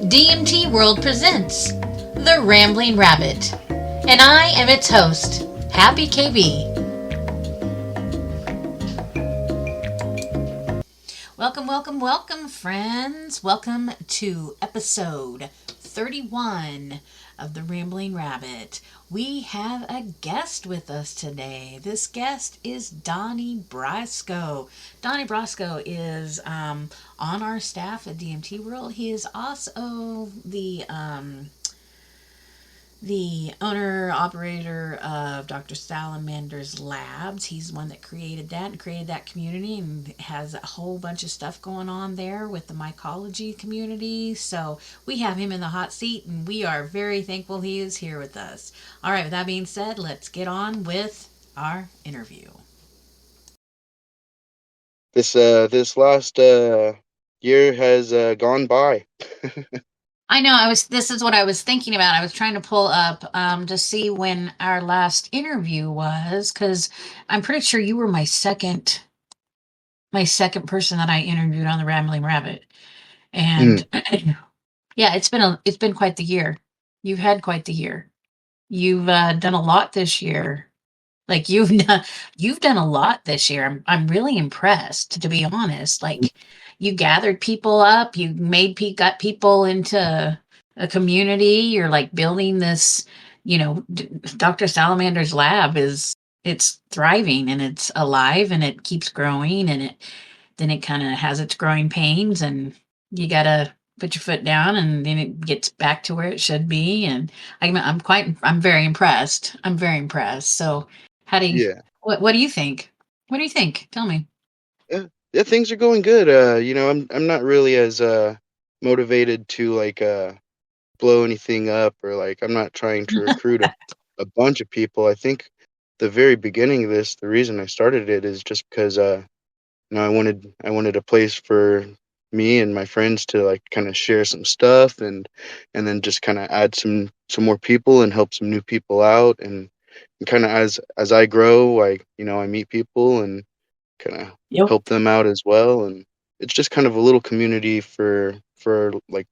DMT World presents The Rambling Rabbit, and I am its host, HappyKB. Welcome, friends. Welcome to episode 31 of The Rambling Rabbit. We have a guest with us today. This guest is Donnibrosco. Donnibrosco is on our staff at DMT World. He is also the owner operator of Dr. Salamander's Labs. He's the one that created that and created that community and has a whole bunch of stuff going on there with the mycology community. So we have him in the hot seat and we are very thankful he is here with us. All right, with that being said, let's get on with our interview. This last year has gone by. I know. This is what I was thinking about. I was trying to pull up to see when our last interview was, because I'm pretty sure you were my second person that I interviewed on the Rambling Rabbit, and yeah, it's been quite the year. You've had quite the year. You've done a lot this year. Like you've done a lot this year. I'm really impressed, to be honest. Like you gathered people up, you got people into a community. You're like building this. Dr. Salamander's lab it's thriving and it's alive and it keeps growing and it kind of has its growing pains and you gotta put your foot down and then it gets back to where it should be. And I'm very impressed. I'm very impressed. So how do you, Yeah, what do you think? What do you think? Tell me. yeah, things are going good. I'm not really as motivated to blow anything up, or like I'm not trying to recruit a bunch of people. I think the very beginning of this, the reason I started it is just because I wanted a place for me and my friends to like kind of share some stuff, and then just kind of add some more people and help some new people out, and kind of as I grow, I meet people and kind of Yep. help them out as well. And it's just kind of a little community for like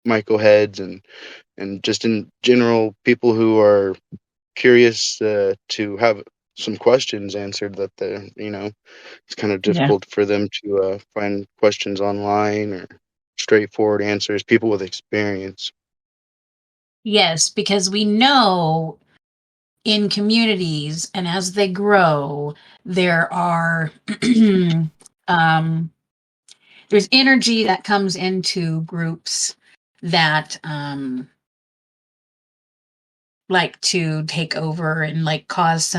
myco heads and just in general people who are curious to have some questions answered, that it's kind of Yeah. difficult for them to find questions online or straightforward answers, people with experience. Yes, because we know in communities and as they grow, there are um, there's energy that comes into groups that like to take over and like cause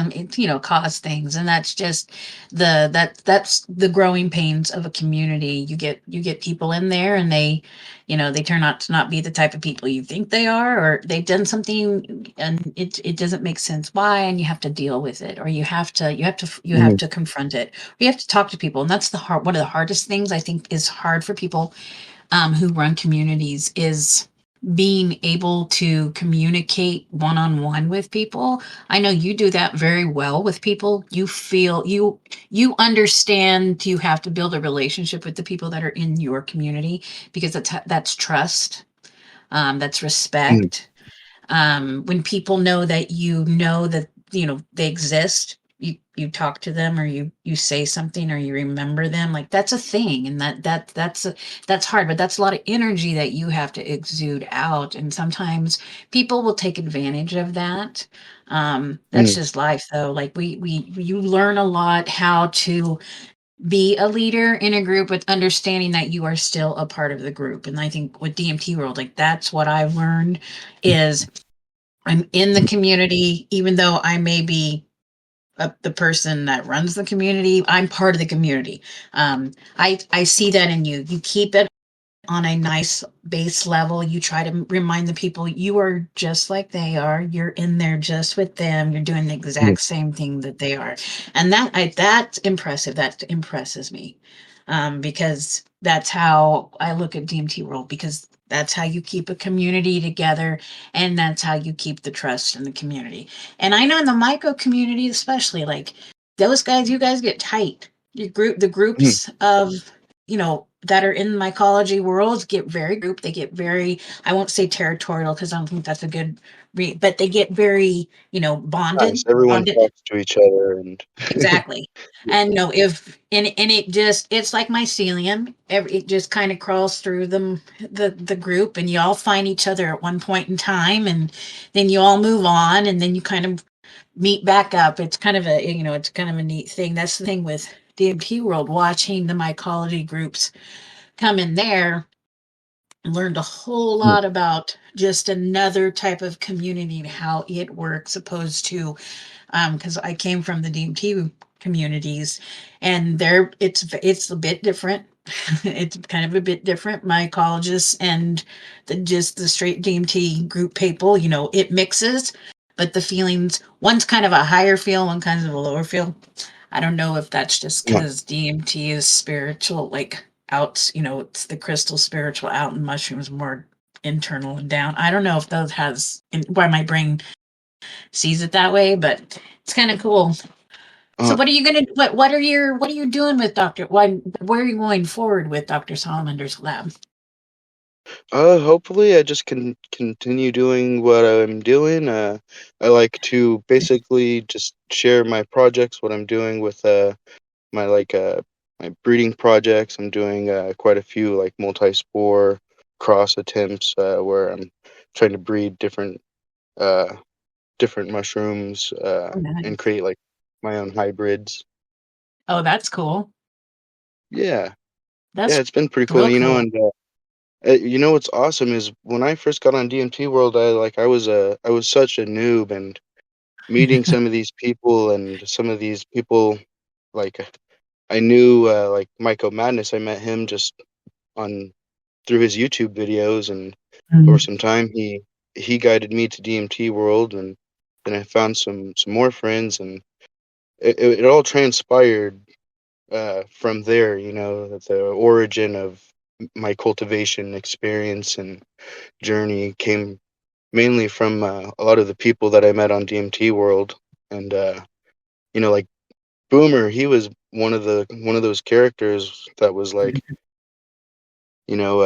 cause things, and that's just that's the growing pains of a community. You get people in there and they turn out to not be the type of people you think they are, or they've done something and it doesn't make sense why, and you have to deal with it, or you have to confront it, or you have to talk to people. And that's one of the hardest things I think is hard for people who run communities, is being able to communicate one-on-one with people. I know you do that very well with people. You understand you have to build a relationship with the people that are in your community, because that's trust, that's Mhm. respect. When people know that they exist, you talk to them, or you say something, or you remember them, like that's a thing. And that's hard, but that's a lot of energy that you have to exude out, and sometimes people will take advantage of that. That's Mhm. just life, though. Like you learn a lot how to be a leader in a group, with understanding that you are still a part of the group. And I think with DMT World, like that's what I've learned, is I'm in the community. Even though I may be the person that runs the community, I'm part of the community. I see that in you. You keep it on a nice base level. You try to remind the people you are just like they are. You're in there just with them. You're doing the Mhm. exact same thing that they are, and that's impressive. That impresses me, because that's how I look at DMT World. Because that's how you keep a community together, and that's how you keep the trust in the community. And I know in the micro community, especially, like those guys, you guys get tight. The Mhm. groups of you know that are in the mycology world get very group. They get very, I won't say territorial because I don't think that's a good but they get very, Nice. Everyone bonded. talks to each other, and Exactly. And no, if and it just it's like mycelium. It just kind of crawls through the group, and you all find each other at one point in time, and then you all move on, and then you kind of meet back up. It's kind of a it's kind of a neat thing. That's the thing with DMT World, watching the mycology groups come in there. Learned a whole lot about just another type of community and how it works, opposed to because I came from the DMT communities, and there it's a bit different. It's kind of a bit different. My colleges and just the straight DMT group people, it mixes, but the feelings, one's kind of a higher feel, one kind of a lower feel. I don't know if that's just yeah. because DMT is spiritual, like out, it's the crystal spiritual out, and mushrooms more internal and down. I don't know if those has why my brain sees it that way, but it's kind of cool. So Uh, what are you gonna what are you doing with Dr. Where are you going forward with Dr. Salamander's lab? Hopefully, I just can continue doing what I'm doing. I like to basically just share my projects, what I'm doing with my my breeding projects. I'm doing quite a few like multi-spore cross attempts where I'm trying to breed uh different mushrooms Oh, and nice. create like my own hybrids. Oh, that's cool. Yeah, yeah, That's it's been pretty cool, real cool. and what's awesome is when I first got on DMT World, I was such a noob, and meeting some of these people and some of these people like I knew like Myco Madness. I met him just on through his YouTube videos, and over Mm. some time he guided me to DMT World, and then I found some more friends, and it all transpired from there. The origin of my cultivation experience and journey came mainly from a lot of the people that I met on DMT World, and like Boomer, he was one of those characters that was like, you know,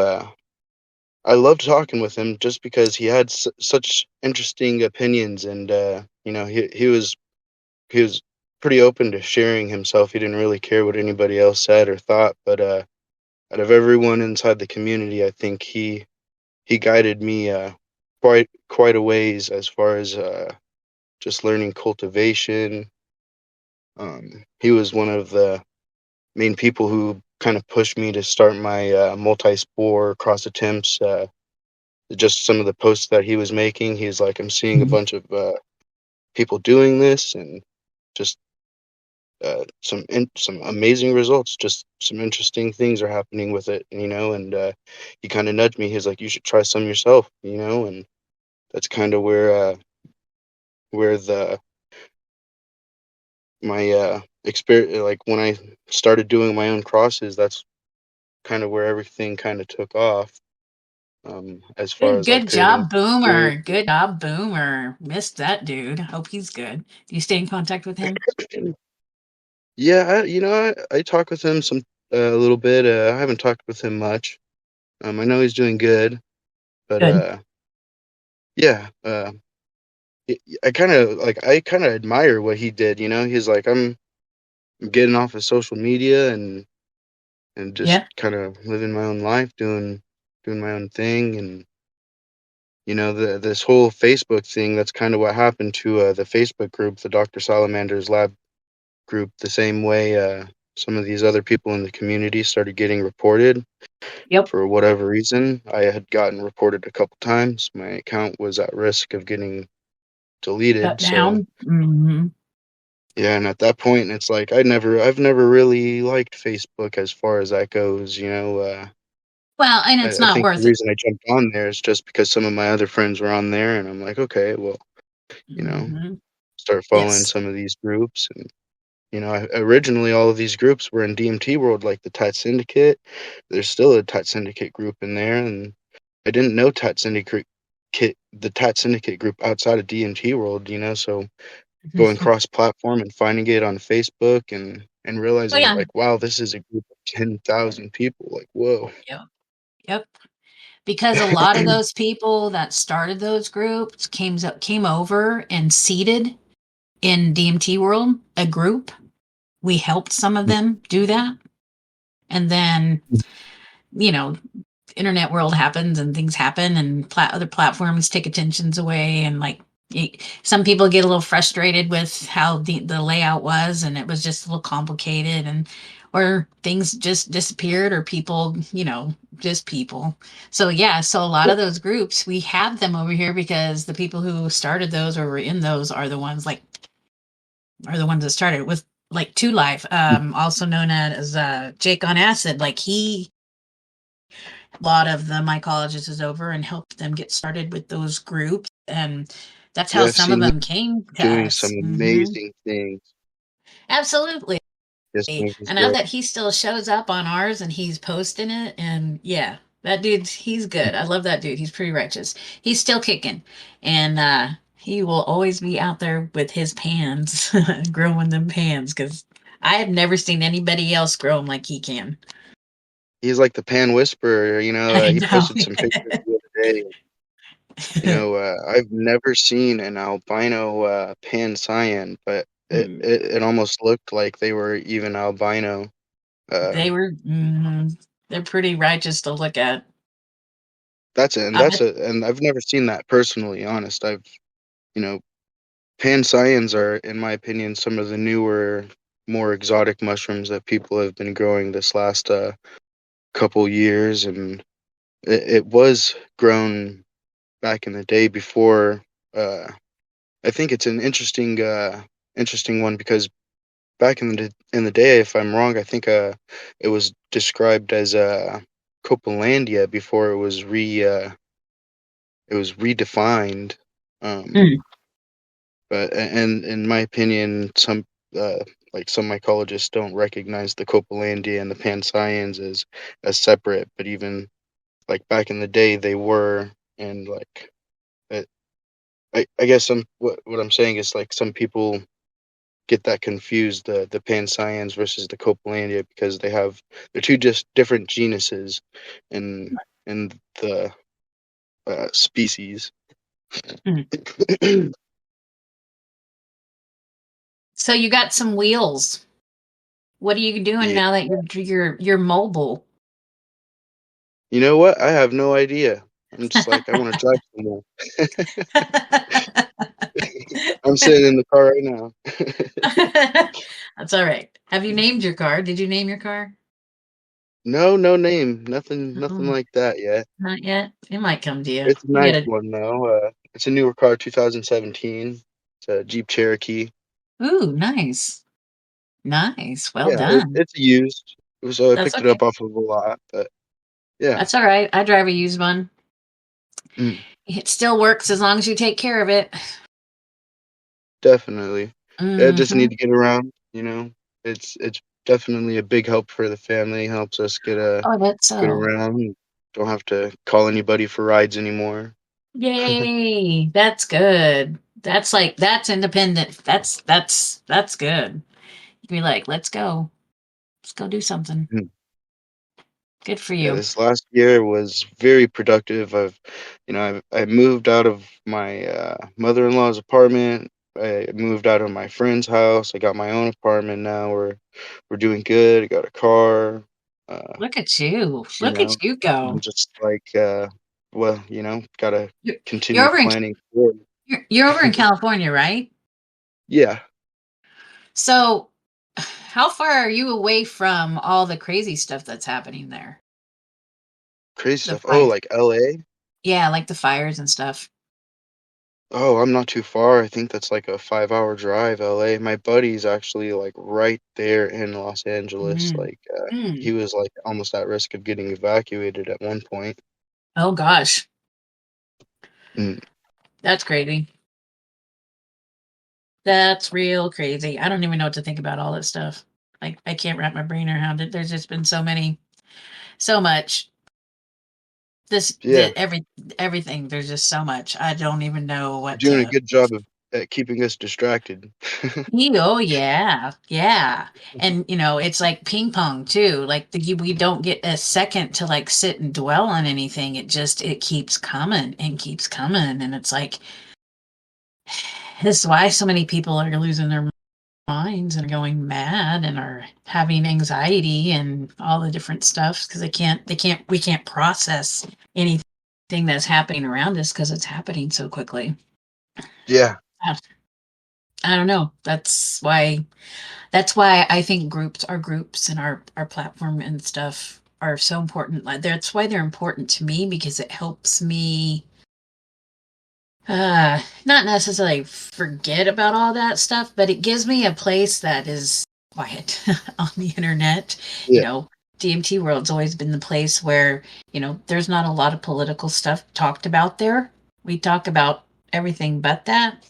I loved talking with him just because he had such interesting opinions, and he was pretty open to sharing himself. He didn't really care what anybody else said or thought, but out of everyone inside the community, I think he guided me quite a ways as far as just learning cultivation. He was one of the main people who kind of pushed me to start my multi-spore cross attempts. Just some of the posts that he was making, he's like, I'm seeing a Mhm. bunch of people doing this, and just some amazing results. Just some interesting things are happening with it, And he kind of nudged me. He's like, you should try some yourself, And that's kind of where the my experience, like when I started doing my own crosses, that's kind of where everything kind of took off, as far as like Good creating job, food. Boomer. Good job, Boomer. Missed that dude. Hope he's good. Do you stay in contact with him? Yeah, I talk with him a little bit. I haven't talked with him much. I know he's doing good, but Good. yeah, I kind of admire what he did. He's like, I'm getting off of social media and just Yeah. kind of living my own life, doing my own thing, and this whole Facebook thing. That's kind of what happened to the Facebook group, the Dr. Salamander's Lab group. The same way some of these other people in the community started getting reported Yep. for whatever reason. I had gotten reported a couple times. My account was at risk of getting Shut deleted. So down. Hmm. yeah, and at that point, it's like I've never really liked Facebook as far as that goes. Well, and it's I not think the worth it. reason I jumped on there is just because some of my other friends were on there, and I'm like, okay, well, you know, Hmm. start following Yes. some of these groups, and originally all of these groups were in DMT world, like the Tat Syndicate. There's still a Tat Syndicate group in there, and I didn't know the Tat Syndicate group outside of DMT world. So going cross platform and finding it on Facebook and Oh realizing yeah. like, wow, this is a group of 10,000 people. Like, whoa. Yep. Yep. Because a lot of those people that started those groups came over and seeded in DMT world a group. We helped some of them do that. And then, you know, internet world happens and things happen and other platforms take attentions away and like some people get a little frustrated with how the layout was and it was just a little complicated and or things just disappeared or people just people. So yeah, so a lot of those groups we have them over here because the people who started those or were in those are the ones that started with like Two Life, also known as Jake on Acid. Like he a lot of the mycologists is over and helped them get started with those groups. And that's Yeah, how I've some of seen him them came to doing some us. amazing things. Absolutely. This I man is know great. that he still shows up on ours and he's posting it. And yeah, that dude, he's good. I love that dude. He's pretty righteous. He's still kicking. And he will always be out there with his pans, growing them pans, because I have never seen anybody else grow them like he can. He's like the Pan Whisperer, I he know. posted some pictures the other day. I've never seen an albino Pan Cyan, but it almost looked like they were even albino. Uh, They were, they're pretty righteous to look at. I bet. and I've never seen that personally, honest. You know, Pan Cyans are, in my opinion, some of the newer, more exotic mushrooms that people have been growing this last couple years, and it was grown back in the day before. Uh, I think it's an interesting one because back in the day, if I'm wrong, I think it was described as Copelandia before it was redefined. Um, Mm, but and in my opinion, uh, some mycologists don't recognize the Copelandia and the Pancyans as separate. But even like back in the day, they were, and like it, I guess what I'm saying is like some people get that confused, the Pancyans versus the Copelandia, because they're two just different genuses in the species. mm. So you got some wheels. What are you doing Yeah. now that you're mobile? You know what? I have no idea. I'm just like, I want to drive somewhere. I'm sitting in the car right now. That's all right. Have you named your car? Did you name your car? No, no name. Nothing Oh, like that yet. not yet. It might come to you. It's a You nice gotta. one though. It's a newer car, 2017. It's a Jeep Cherokee. Ooh, nice, nice. Well Yeah, done. it's used. So I That's picked it okay. up off of a lot, but yeah. That's all right. I drive a used one. Mm, It still works as long as you take care of it. definitely. Yeah, just need Hmm. to get around. It's definitely a big help for the family. Helps us Oh, that's get so. around. Don't have to call anybody for rides anymore. Yay! That's good. That's independent. That's good. You'd be like, let's go. Let's go do something. Mm. Good for Yeah, you. this last year was very productive. I moved out of my mother-in-law's apartment. I moved out of my friend's house. I got my own apartment now. We're doing good. I got a car. Uh, Look at you. you Look at know, you I'm go. just like, gotta You're, you're continue over in planning forward. you're over in California, right? Yeah, So, how far are you away from all the crazy stuff that's happening there? crazy The stuff. Oh, fire. like LA? Yeah, like the fires and stuff. Oh, I'm not too far. I think that's like a 5-hour drive, LA. My buddy's actually like right there in Los Angeles. Mm. Like, Mm. he was like almost at risk of getting evacuated at one point. Oh gosh, Mm, that's crazy. That's real crazy. I don't even know what to think about all that stuff. Like I can't wrap my brain around it. There's just been so much. This yeah, that everything. There's just so much. I don't even know you're what doing a to. good job at keeping us distracted. Oh yeah, yeah, and it's like ping pong too. Like we don't get a second to like sit and dwell on anything. It keeps coming and keeps coming, and it's like this is why so many people are losing their minds and going mad and are having anxiety and all the different stuff because we can't process anything that's happening around us because it's happening so quickly. Yeah, I I don't know. That's why I think our groups and our platform and stuff are so important. Like that's why they're important to me because it helps me not necessarily forget about all that stuff, but it gives me a place that is quiet on the internet. You yeah, know, DMT world's always been the place where, there's not a lot of political stuff talked about there. We talk about everything but that.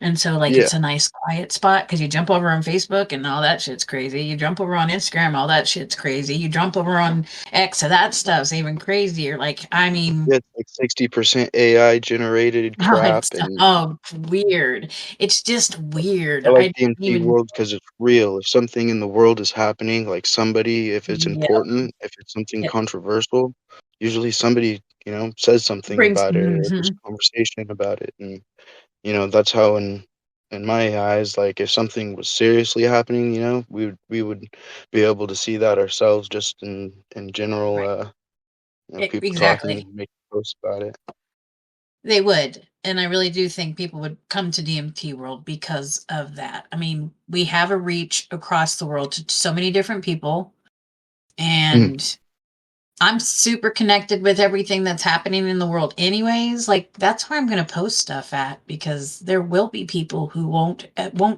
And so, like, yeah, it's a nice quiet spot because you jump over on Facebook and all that shit's crazy. You jump over on Instagram, all that shit's crazy. You jump over on X, and that stuff's even crazier. Like, I mean, yeah. It's like 60% AI generated oh, crap, it's and oh weird. It's just weird. I I like don't DMT even world because it's real. If something in the world is happening, like somebody, if it's yeah. important, if it's something It controversial, usually somebody, says something brings about it, or there's mhm. conversation about it. And, that's how in my eyes, like if something was seriously happening, we would be able to see that ourselves just in general, Right. people talking Exactly. and making posts about it. They would. And I really do think people would come to DMT world because of that. I mean, we have a reach across the world to so many different people. Mm, And I'm super connected with everything that's happening in the world anyways. Like that's where I'm going to post stuff at because there will be people who won't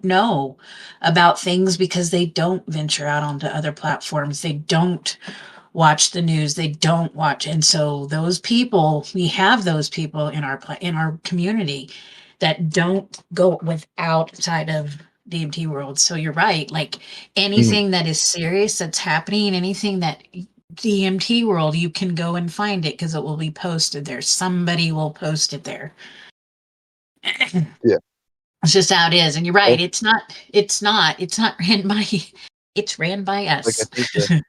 know about things because they don't venture out onto other platforms. They don't watch the news. They don't watch, and so those people, we have those people in in our community that don't go with outside of DMT world. So you're right. Like mm, anything that is serious that's happening, anything that DMT world, you can go and find it because it will be posted there. Somebody will post it there. It's yeah. just how it is. And you're right. That's It's not ran by, it's ran by like I us. think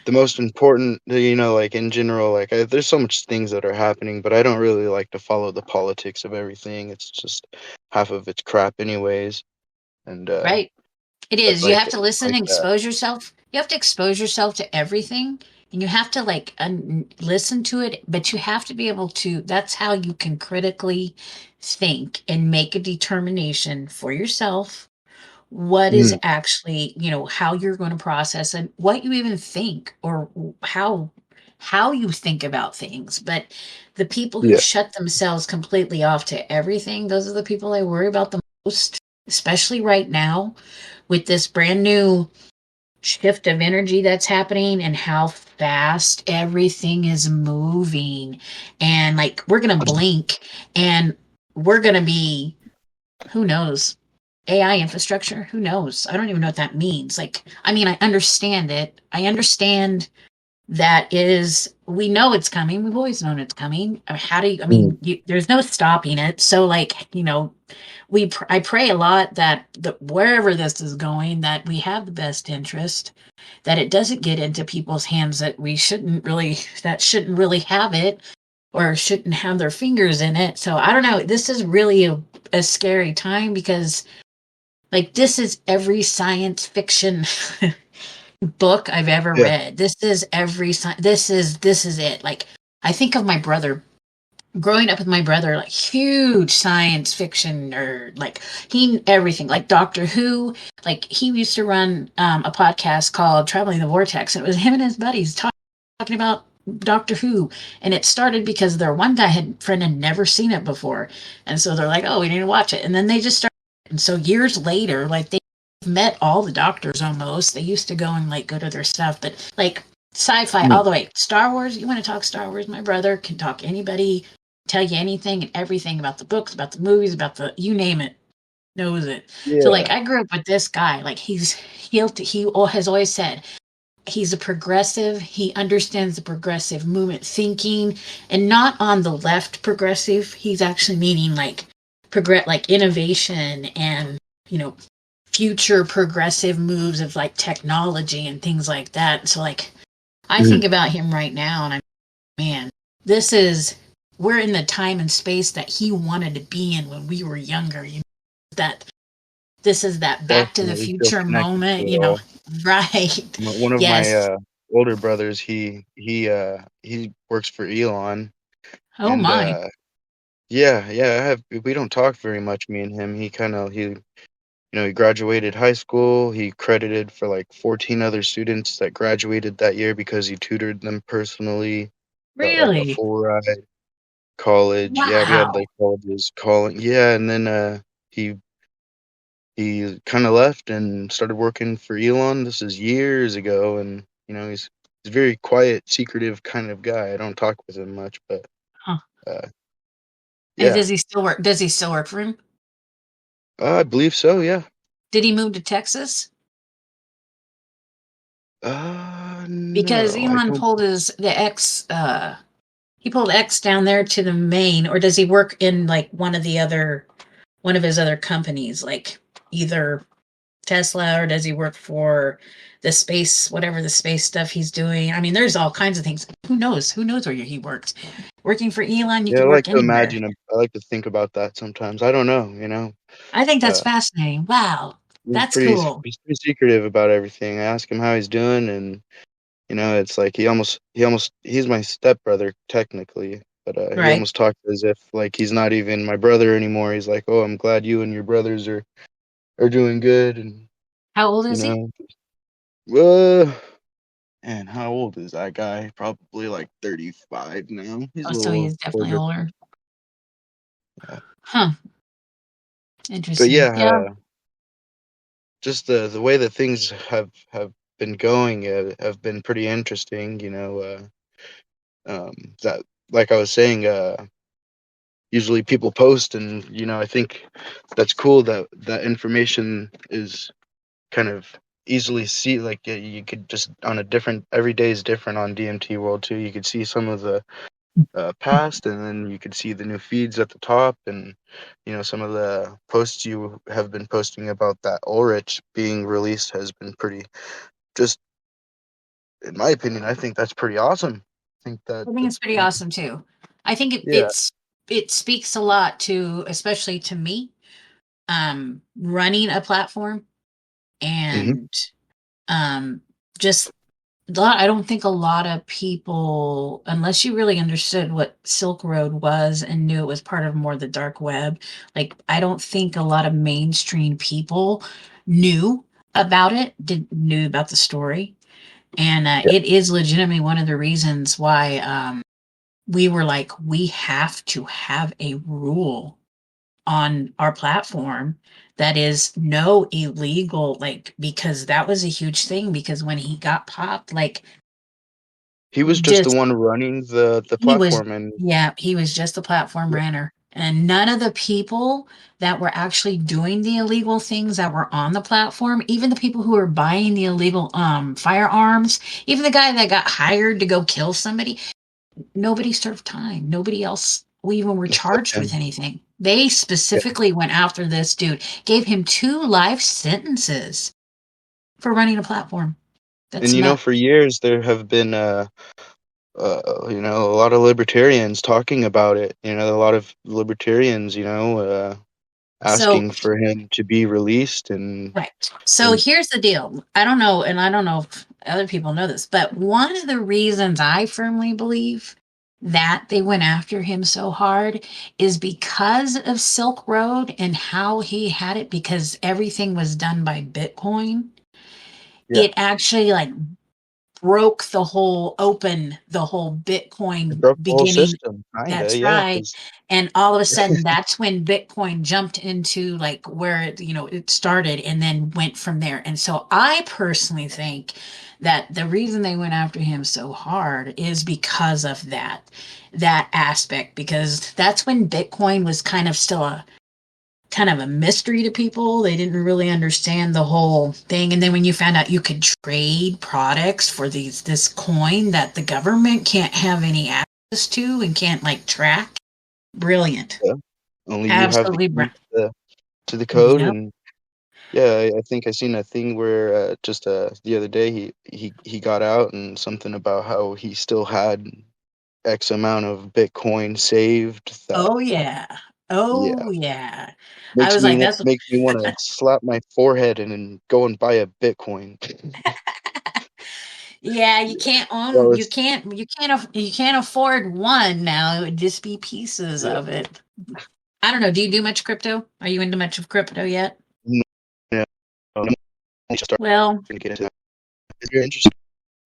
the most important, like in general, like there's so much things that are happening, but I don't really like to follow the politics of everything. It's just half of it's crap, anyways. And Right. It but is. You have to listen like and expose yourself. You have to expose yourself to everything and you have to like listen to it, but you have to be able to, that's how you can critically think and make a determination for yourself what is mm, actually, how you're going to process and what you even think or how you think about things. But the people who yeah, shut themselves completely off to everything, those are the people I worry about the most, especially right now with this brand new shift of energy that's happening and how fast everything is moving. And like we're going to blink and we're going to be, who knows? AI infrastructure, who knows? I don't even know what that means. Like, I mean, I understand it. I understand that is, we know it's coming. We've always known it's coming. How do you, I mm, mean, there's no stopping it. So, like, I pray a lot that wherever this is going, that we have the best interest, that it doesn't get into people's hands that shouldn't really have it or shouldn't have their fingers in it. So I don't know. This is really a scary time because like this is every science fiction book I've ever yeah, read. This is it. Like I think of my brother growing up with my brother, like huge science fiction nerd, like he everything, like Doctor Who. Like he used to run a podcast called Traveling the Vortex, and it was him and his buddies talking about Doctor Who. And it started because their one guy friend had never seen it before, and so they're like, "Oh, we need to watch it." And then they just started. And so years later, like they met all the doctors almost. They used to go and like go to their stuff, but like sci-fi mm, all the way. Star Wars, you want to talk Star Wars? My brother can talk anybody, tell you anything and everything about the books, about the movies, about the you name it, knows it. So like yeah, I grew up with this guy. Like he has always said he's a progressive. He understands the progressive movement thinking, and not on the left progressive. He's actually meaning like progress, like innovation and, you know, future progressive moves of like technology and things like that. So like I think Mhm. about him right now and I'm, man, this is, we're in the time and space that he wanted to be in when we were younger. You know, that this is that back to the Definitely feel future connected to moment, it you know. all. Right. One of my Yes. older brothers, he works for Elon, Oh and my. yeah, we don't talk very much, me and him. He graduated high school. He credited for like 14 other students that graduated that year because he tutored them personally. Got like a Really? full ride college. Yeah, we had Wow. like colleges calling. Yeah, and then he he kind of left and started working for Elon. This is years ago, and he's a very quiet, secretive kind of guy. I don't talk with him much, but Huh. uh, And yeah, does he still work for him? I believe so. Yeah. Did he move to Texas? Because No, I Elon don't. pulled his the X he pulled X down there to the main, or does he work in like one of his other companies, like either Tesla, or does he work for the space, whatever the space stuff he's doing? I mean, there's all kinds of things. Who knows? Who knows where he works? Working for Elon, you Yeah, I could like work to anywhere. imagine. I like to think about that sometimes. I don't know. I think that's Uh, fascinating. Wow. he's That's pretty cool. he's pretty secretive about everything. I ask him how he's doing, and it's like he's my stepbrother technically, but he Right. almost talks as if like he's not even my brother anymore. He's like, "Oh, I'm glad you and your brothers are doing good," and How old you is he? know, uh, and how old is that guy? Probably like 35 now. He's Oh, a so little he's definitely older. older. Yeah. Huh. But yeah, Interesting. Yeah. just the way that things have been going have been pretty interesting. That like I was saying, usually people post, and I think that's cool that that information is kind of easily see. Like you could just on a different every day is different on DMT World too. You could see some of the past, and then you could see the new feeds at the top, and some of the posts you have been posting about that Ulrich being released has been pretty, just in my opinion, I think that's pretty awesome. I think that I think it's that's pretty awesome too. I think yeah. it speaks a lot to, especially to me, running a platform Hmm. and um, just I don't think a lot of people, unless you really understood what Silk Road was and knew it was part of more the dark web, like I don't think a lot of mainstream people knew about it, didn't knew about the story, and Yeah. it is legitimately one of the reasons why we were like, we have to have a rule on our platform that is no illegal, like, because that was a huge thing. Because when he got popped, like, He was just the just one running the he was, platform, and yeah, he was just a platform yeah, runner. And none of the people that were actually doing the illegal things that were on the platform, even the people who were buying the illegal firearms, even the guy that got hired to go kill somebody, nobody served time. Nobody else even were except charged with him. anything. They Yeah. specifically went after this dude, gave him 2 life sentences for running a platform. And That's nuts. for years there have been a lot of libertarians talking about it. A lot of libertarians, So, asking for him to be released, right. So and here's the deal. I don't know, and I don't know if other people know this, but one of the reasons I firmly believe that they went after him so hard is because of Silk Road and how he had it, because everything was done by Bitcoin. yeah, It actually like broke the whole it Bitcoin broke the whole beginning. system, kinda, That's yeah, right. 'cause And all of a sudden, that's when Bitcoin jumped into like where it started and then went from there. And so I personally think that the reason they went after him so hard is because of that aspect, because that's when Bitcoin was kind of a mystery to people. They didn't really understand the whole thing. And then when you found out you could trade products for this coin that the government can't have any access to and can't like track, brilliant. yeah. only you have the Absolutely, key to the code. Yep. And yeah, I think I seen a thing where just the other day he got out and something about how he still had X amount of Bitcoin saved. That Oh yeah. yeah, Oh yeah. I was like, that's makes me want to slap my forehead and go and buy a Bitcoin. yeah, you can't Well, own, it's you can't afford one now. It would just be pieces yeah, of it. I don't know. Do you do much crypto? Are you into much of crypto yet? no, no, no, I'm just starting Well, to get into that. It's very interesting.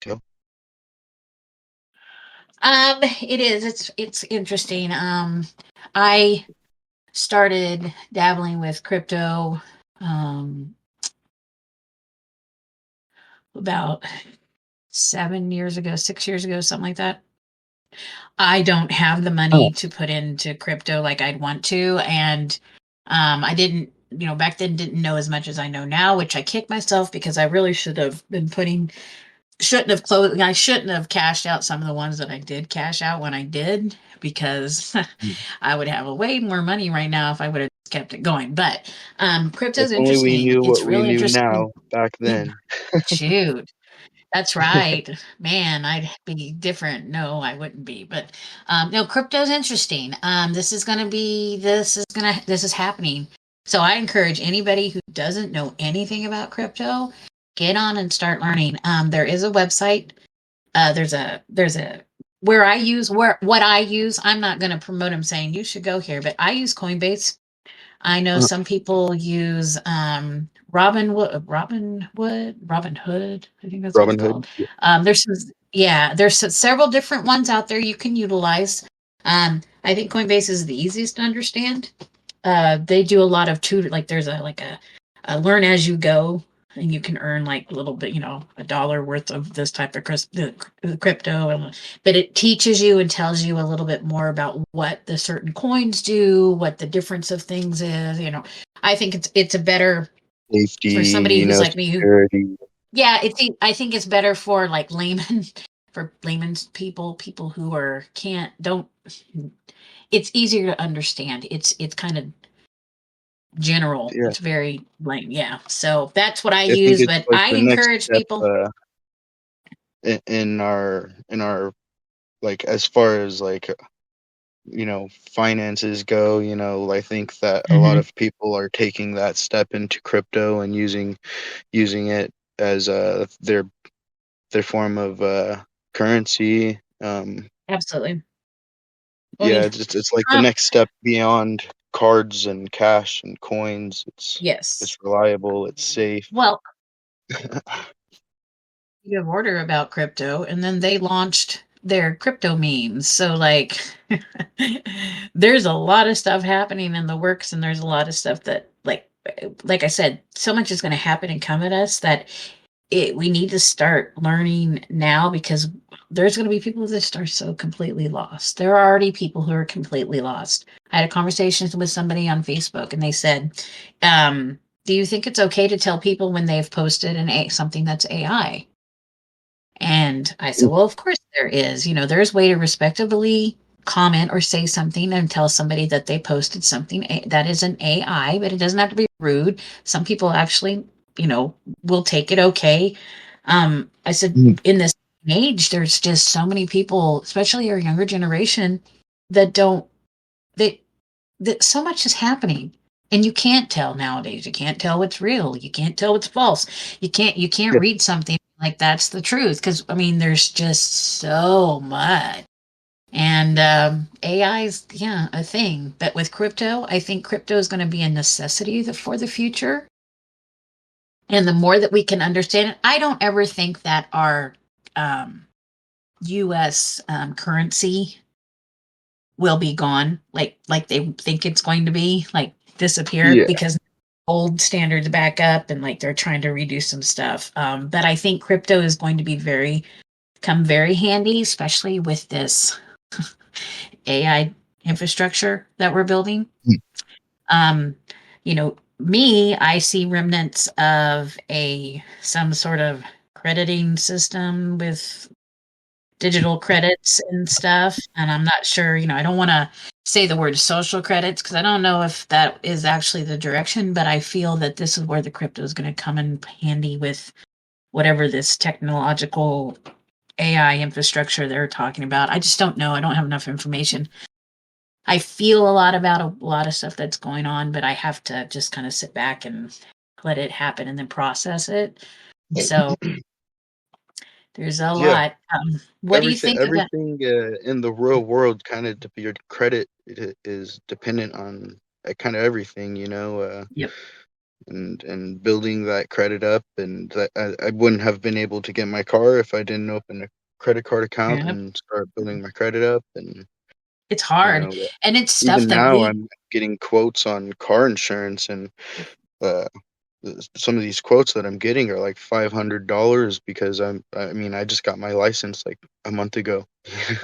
You know? it is. It's interesting. I started dabbling with crypto um about 7 years ago, 6 years ago, something like that. I don't have the Oh. money to put into crypto like I'd want to. And I didn't, back then didn't know as much as I know now, which I kick myself because I really should have been shouldn't have closed, I shouldn't have cashed out some of the ones that I did cash out when I did, because I would have a way more money right now if I would have kept it going. But If crypto's only we interesting. knew It's what we really knew interesting. now back Yeah, then. shoot. That's right. Man, I'd be different. No, I wouldn't be. But no, crypto's interesting. This is happening. So I encourage anybody who doesn't know anything about crypto, get on and start learning. There is a website. There's a where I use where what I use. I'm not going to promote them saying you should go here, but I use Coinbase. I know some people use Robin Hood. I think that's what it's Robin Hood. called. There's several different ones out there you can utilize. I think Coinbase is the easiest to understand. They do a lot of tutor, like there's a learn as you go, and you can earn like a little bit, a dollar worth of this type of crypto, but it teaches you and tells you a little bit more about what the certain coins do, what the difference of things is. I think it's a better Safety, for somebody who's like me who, security. yeah, I think it's better for like layman, for layman's people who are can't don't. It's easier to understand. It's kind of general. Yeah, It's very lame. Yeah. So that's what I I think use, it's but like I the next encourage step people. in our like as far as like finances go. I think that a lot Mhm. of people are taking that step into crypto and using it as their form of currency. Absolutely. I Yeah, mean, it's like the Trump, next step beyond cards and cash and coins. It's yes. reliable, it's safe. Well, you have order about crypto, and then they launched their crypto memes. So like there's a lot of stuff happening in the works, and there's a lot of stuff that like I said, so much is going to happen and come at us that we need to start learning now, because there's going to be people that are so completely lost. There are already people who are completely lost. I had a conversation with somebody on Facebook, and they said, do you think it's okay to tell people when they've posted something that's AI? And I said, well, of course there is. There's a way to respectably comment or say something and tell somebody that they posted something that is an AI, but it doesn't have to be rude. Some people actually, will take it okay. I said, Mhm. in this age, there's just so many people, especially our younger generation, that don't, they, that so much is happening. And you can't tell nowadays. You can't tell what's real. You can't tell what's false. You can't Yeah, read something like that's the truth, because I mean there's just so much. And AI is, yeah, a thing. But with crypto, I think crypto is going to be a necessity for the future. And the more that we can understand it, I don't ever think that our um, US currency will be gone, like they think it's going to be, like disappear, yeah, because old standards back up, and like they're trying to redo some stuff. But I think crypto is going to be come very handy, especially with this AI infrastructure that we're building. mm, Um, I see remnants of some sort of crediting system with digital credits and stuff, and I'm not sure. I don't want to say the word social credits because I don't know if that is actually the direction, but I feel that this is where the crypto is going to come in handy with whatever this technological AI infrastructure they're talking about. I just don't know. I don't have enough information. I feel a lot about a lot of stuff that's going on, but I have to just kind of sit back and let it happen and then process it. So there's a Yeah, lot. What do you think about? everything in the real world kind of your credit is dependent on kind of everything, Yep. and building that credit up, and that I wouldn't have been able to get my car if I didn't open a credit card account Yep. and start building my credit up. And It's you hard, know and it's stuff even that now we. I'm getting quotes on car insurance, and uh some of these quotes that I'm getting are like $500 because I mean I just got my license like a month ago.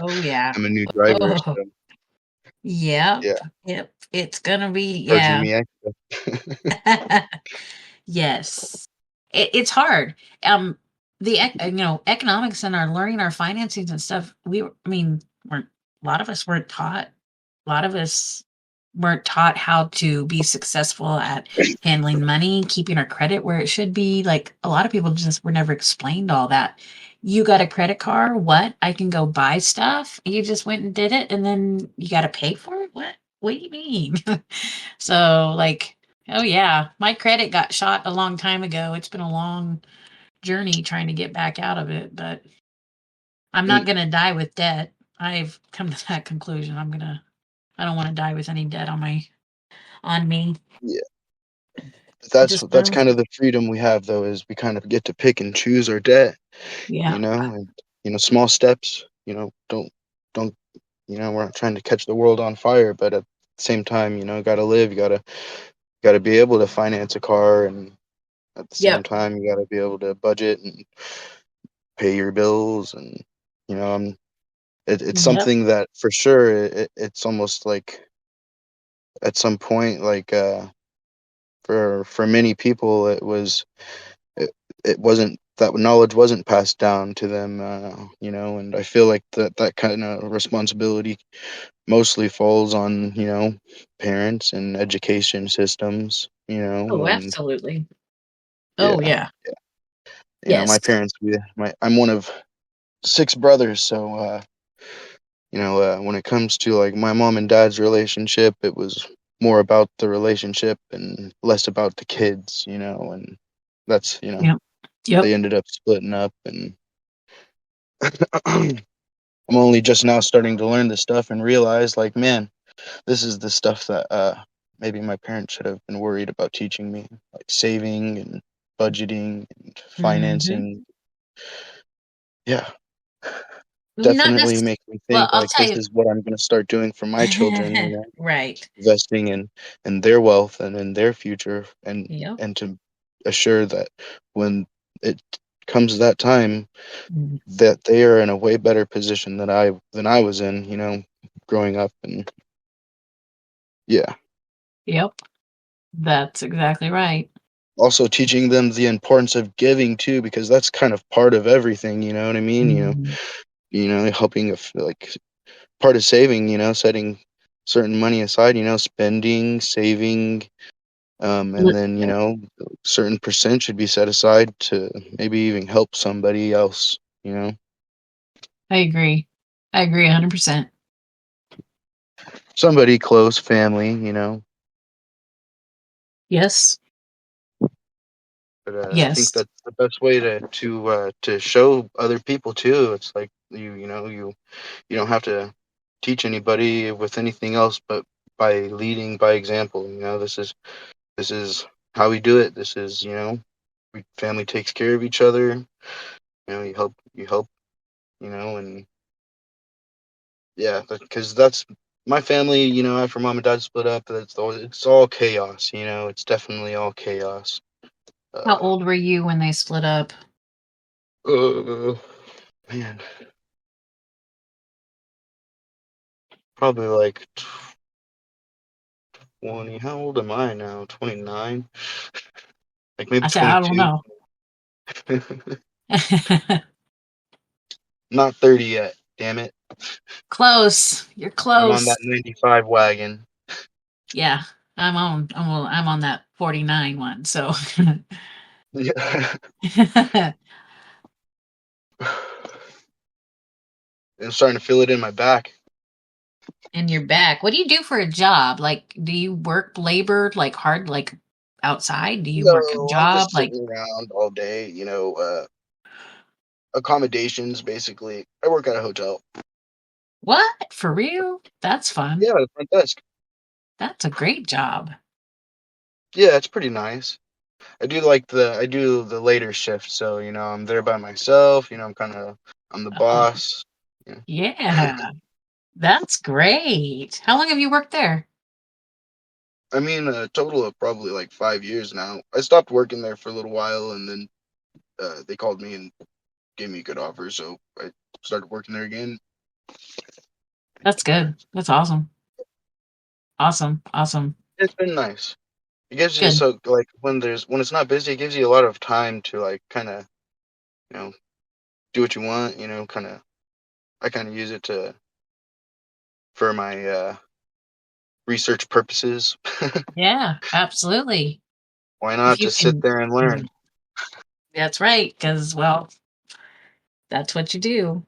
Oh yeah. I'm a new driver, Oh so yep. yeah, Yep. It's gonna be charging yeah. me extra. Yes. It's hard. Um, economics and our learning our financings and stuff, I mean, weren't a lot of us weren't taught. A lot of us weren't taught how to be successful at handling money, keeping our credit where it should be. Like a lot of people just were never explained all that. You got a credit card? What? I can go buy stuff? You just went and did it and then you got to pay for it? What? What do you mean? So, like, oh yeah, my credit got shot a long time ago. It's been a long journey trying to get back out of it, but I'm not And going to die with debt. I've come to that conclusion. I don't want to die with any debt on me. yeah, that's Just that's kind of the freedom we have, though, is we kind of get to pick and choose our debt, yeah. and small steps, don't we're not trying to catch the world on fire, but at the same time, gotta live, you gotta be able to finance a car, and at the same Yep. time you gotta be able to budget and pay your bills. And it's Yep. something that for sure it's almost like at some point, like for many people it, it wasn't, that knowledge wasn't passed down to them, and I feel like that kind of responsibility mostly falls on parents and education systems, Oh, and absolutely. Oh, yeah, yeah. my Yes. parents, I'm one of six brothers, so when it comes to like my mom and dad's relationship, it was more about the relationship and less about the kids, and that's, Yep. they Yep. ended up splitting up. And I'm only just now starting to learn this stuff and realize, like, man, this is the stuff that maybe my parents should have been worried about teaching me, like saving and budgeting and Mhm. financing. Yeah, Not definitely necessarily. make me Well, think I'll like tell this you. is what I'm going to start doing for my children, Right. investing in their wealth and in their future, Yep. and to assure that when it comes to that time, Mm. that they are in a way better position than I was in, growing up. And yeah, Yep. That's exactly right. also teaching them the importance of giving too, because that's kind of part of everything, you know what I mean? Mhm. Helping, like, part of saving, setting certain money aside, spending, saving, and then, certain percent should be set aside to maybe even help somebody else, I agree. I agree 100%. somebody close, family, Yes. but I think Yes. that's the best way to show other people too. It's like you don't have to teach anybody with anything else, but by leading by example. This is how we do it. This is, family takes care of each other. You help, and yeah, because that's my family. After mom and dad split up, it's all chaos. It's definitely all chaos. How Uh, old were you when they split up? uh man, probably like 20. How old am I now? 29, like maybe I said, I don't 22. know. Not 30 yet. Damn it. Close. You're I'm on close. that 95 wagon. Yeah. I'm on that 49 one. So Yeah. I'm starting to feel it in my back. in your back. What do you do for a job? Like, do you work labor like hard, like outside? Do you work a No, I'm job? just Like, sitting around all day, accommodations basically. I work at a hotel. what? For real? That's fun. Yeah, at the front desk. That's a great job. Yeah, it's pretty nice. I do the later shift, so I'm there by myself. I'm the Oh, boss. Yeah. yeah. That's great. How long have you worked there? I mean, a total of probably like 5 years now. I stopped working there for a little while, and then they called me and gave me a good offer, so I started working there again. That's good. That's awesome. Awesome. Awesome. It's been nice. It gives you Good. so like when it's not busy, it gives you a lot of time to like kind of you know do what you want. I kind of use it to for my research purposes. Yeah, absolutely. Why If not you just sit can, there and learn? that's right. Because, well, that's what you do.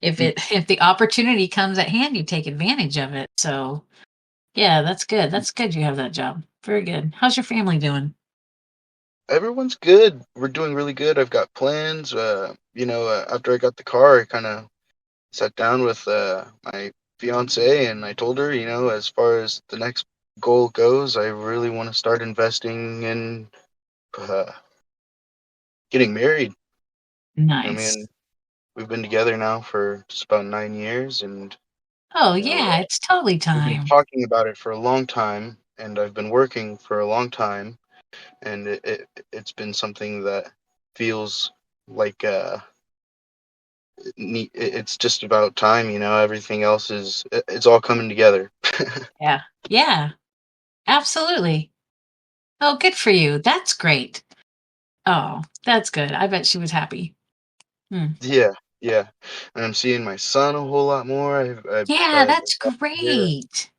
If Mm. if the opportunity comes at hand, you take advantage of it. So, yeah, that's good. That's good you have that job. Very good. How's your family doing? Everyone's good. We're doing really good. I've got plans. After I got the car, I kind of sat down with my fiance and I told her, as far as the next goal goes, I really want to start investing in uh, getting married. I Nice. mean, we've been together now for just about 9 years, and Oh, you know, yeah, uh, it's totally we've been time. talking about it for a long time, and I've been working for a long time, and it's been something that feels like it's just about time. Everything else it's all coming together. Yeah. Yeah, absolutely. Oh, good for you. That's great. Oh, that's good. I bet she was happy. Hmm. Yeah, yeah, and I'm seeing my son a whole lot more. Yeah, I've that's got here. great.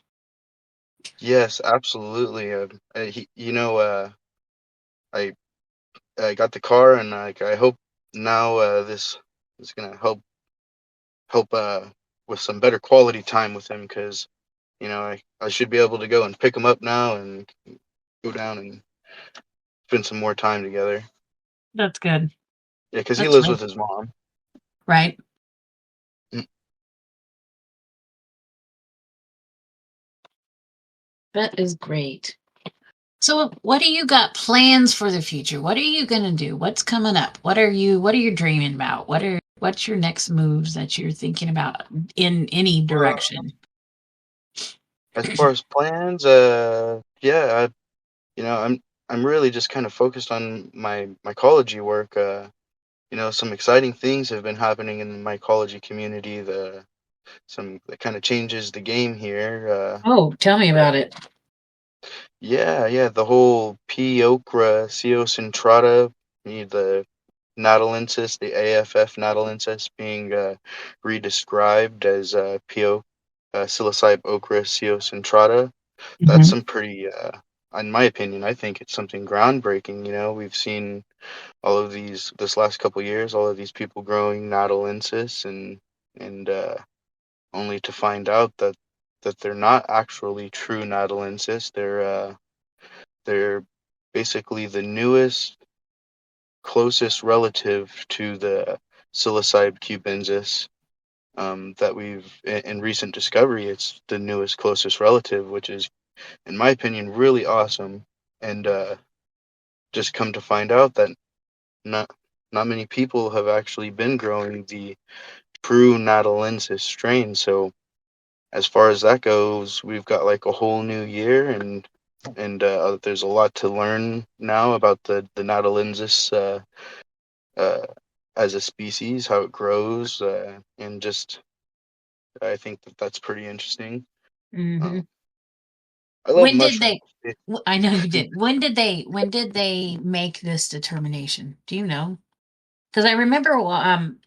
Yes, absolutely. I I got the car, and like I hope now this is gonna help with some better quality time with him because I should be able to go and pick him up now and go down and spend some more time together. That's good. Yeah, because he That's lives right. with his mom. Right. Mm. That is great. So what do you got plans for the future? What are you going to do? What's coming up? What are you dreaming about? What's your next moves that you're thinking about in any Uh, direction? as far as plans, yeah, I'm really just kind of focused on my mycology work. Some exciting things have been happening in the mycology community. The some that kind of changes the game here. Oh, tell me about it. Yeah, the whole P. ochra ceocentrata, the natalensis, the AFF natalensis being redescribed as psilocybe ochra ceocentrata. That's Hmm. some pretty, in my opinion, I think it's something groundbreaking. We've seen this last couple years, all of these people growing natalensis and only to find out that they're not actually true natalensis. They're basically the newest, closest relative to the psilocybe cubensis that in recent discovery. It's the newest, closest relative, which is, in my opinion, really awesome. And just come to find out that not not many people have actually been growing the true natalensis strain. So as far as that goes, we've got like a whole new year, and there's a lot to learn now about the natalensis uh, as a species, how it grows, and just I think that's pretty interesting. Hmm. Um, I love When did mushrooms. they? I know you did. When did they make this determination? Do you know? because I remember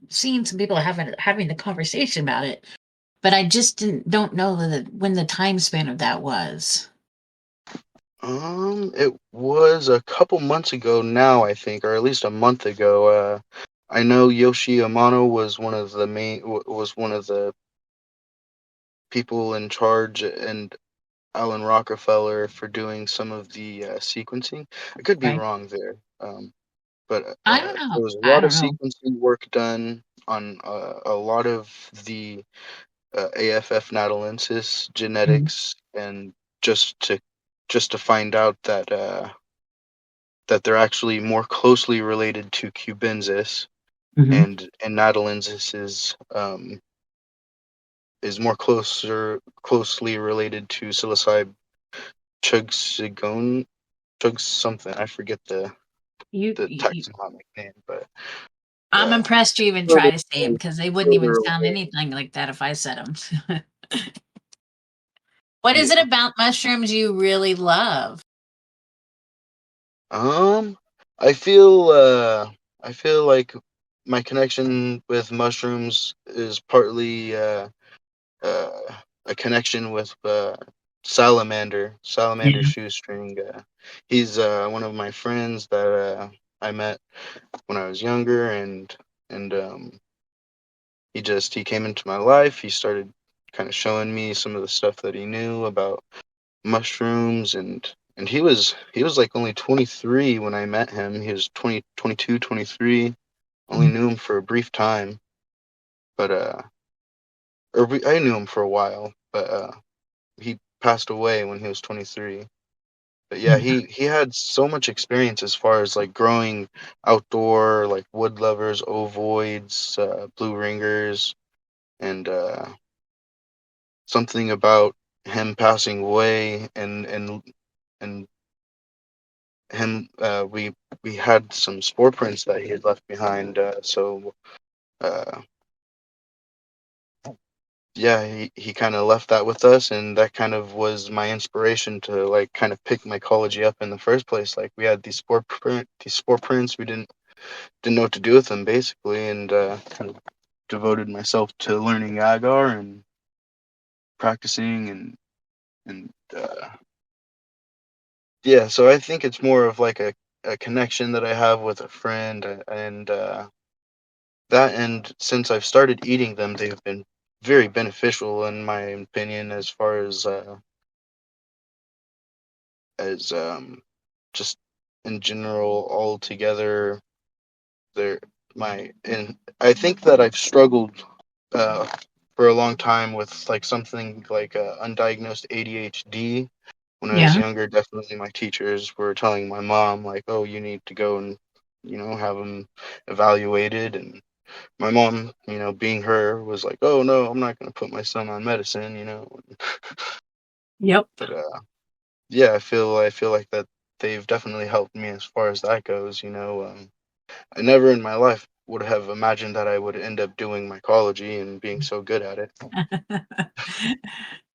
seeing some people having the conversation about it, but I just don't know when the time span of that was. It was a couple months ago now, I think, or at least a month ago. I know Yoshi Amano was one of the was one of the people in charge, and Alan Rockefeller for doing some of the sequencing. I could be Right. wrong there, but I don't know. there was a I lot of don't know. sequencing work done on a lot of the AFF natalensis Mhm. genetics, and just to just to find out that they're actually more closely related to cubensis, Mhm. and natalensis is more closely related to psilocybe chugsigone chug something. I forget the You taxonomic name, but I'm uh, impressed you even further try to say them because they wouldn't even further sound away. anything like that if I said them. What is it Yeah. about mushrooms you really love? Um, I feel like my connection with mushrooms is partly uh a connection with Salamander Yeah. Shoestring. He's one of my friends that I met when I was younger, and he came into my life. He started kind of showing me some of the stuff that he knew about mushrooms, and he was like only 23 when I met him. He was 20, 22, 23. Only Mm. knew him for a brief time, but I knew him for a while, but he passed away when he was 23. But yeah, Yeah. he had so much experience as far as like growing outdoor, like wood lovers, ovoids, blue ringers, and something about him passing away, and him we had some spore prints that he had left behind. So uh, yeah, he kind of left that with us, and that kind of was my inspiration to like kind of pick mycology up in the first place. Like we had these spore prints, we didn't know what to do with them basically, and kind of devoted myself to learning agar and practicing, and yeah. So I think it's more of like a connection that I have with a friend, and that, and since I've started eating them, they've been very beneficial in my opinion, as far as just in general altogether. They're my and I think that I've struggled uh, for a long time with like something like undiagnosed ADHD. When I was Yeah. younger, definitely my teachers were telling my mom like, "Oh, you need to go and have them evaluated." And my mom, being her, was like, "Oh no, I'm not going to put my son on medicine." Yep. But yeah, I feel like that they've definitely helped me as far as that goes. I never in my life would have imagined that I would end up doing mycology and being so good at it.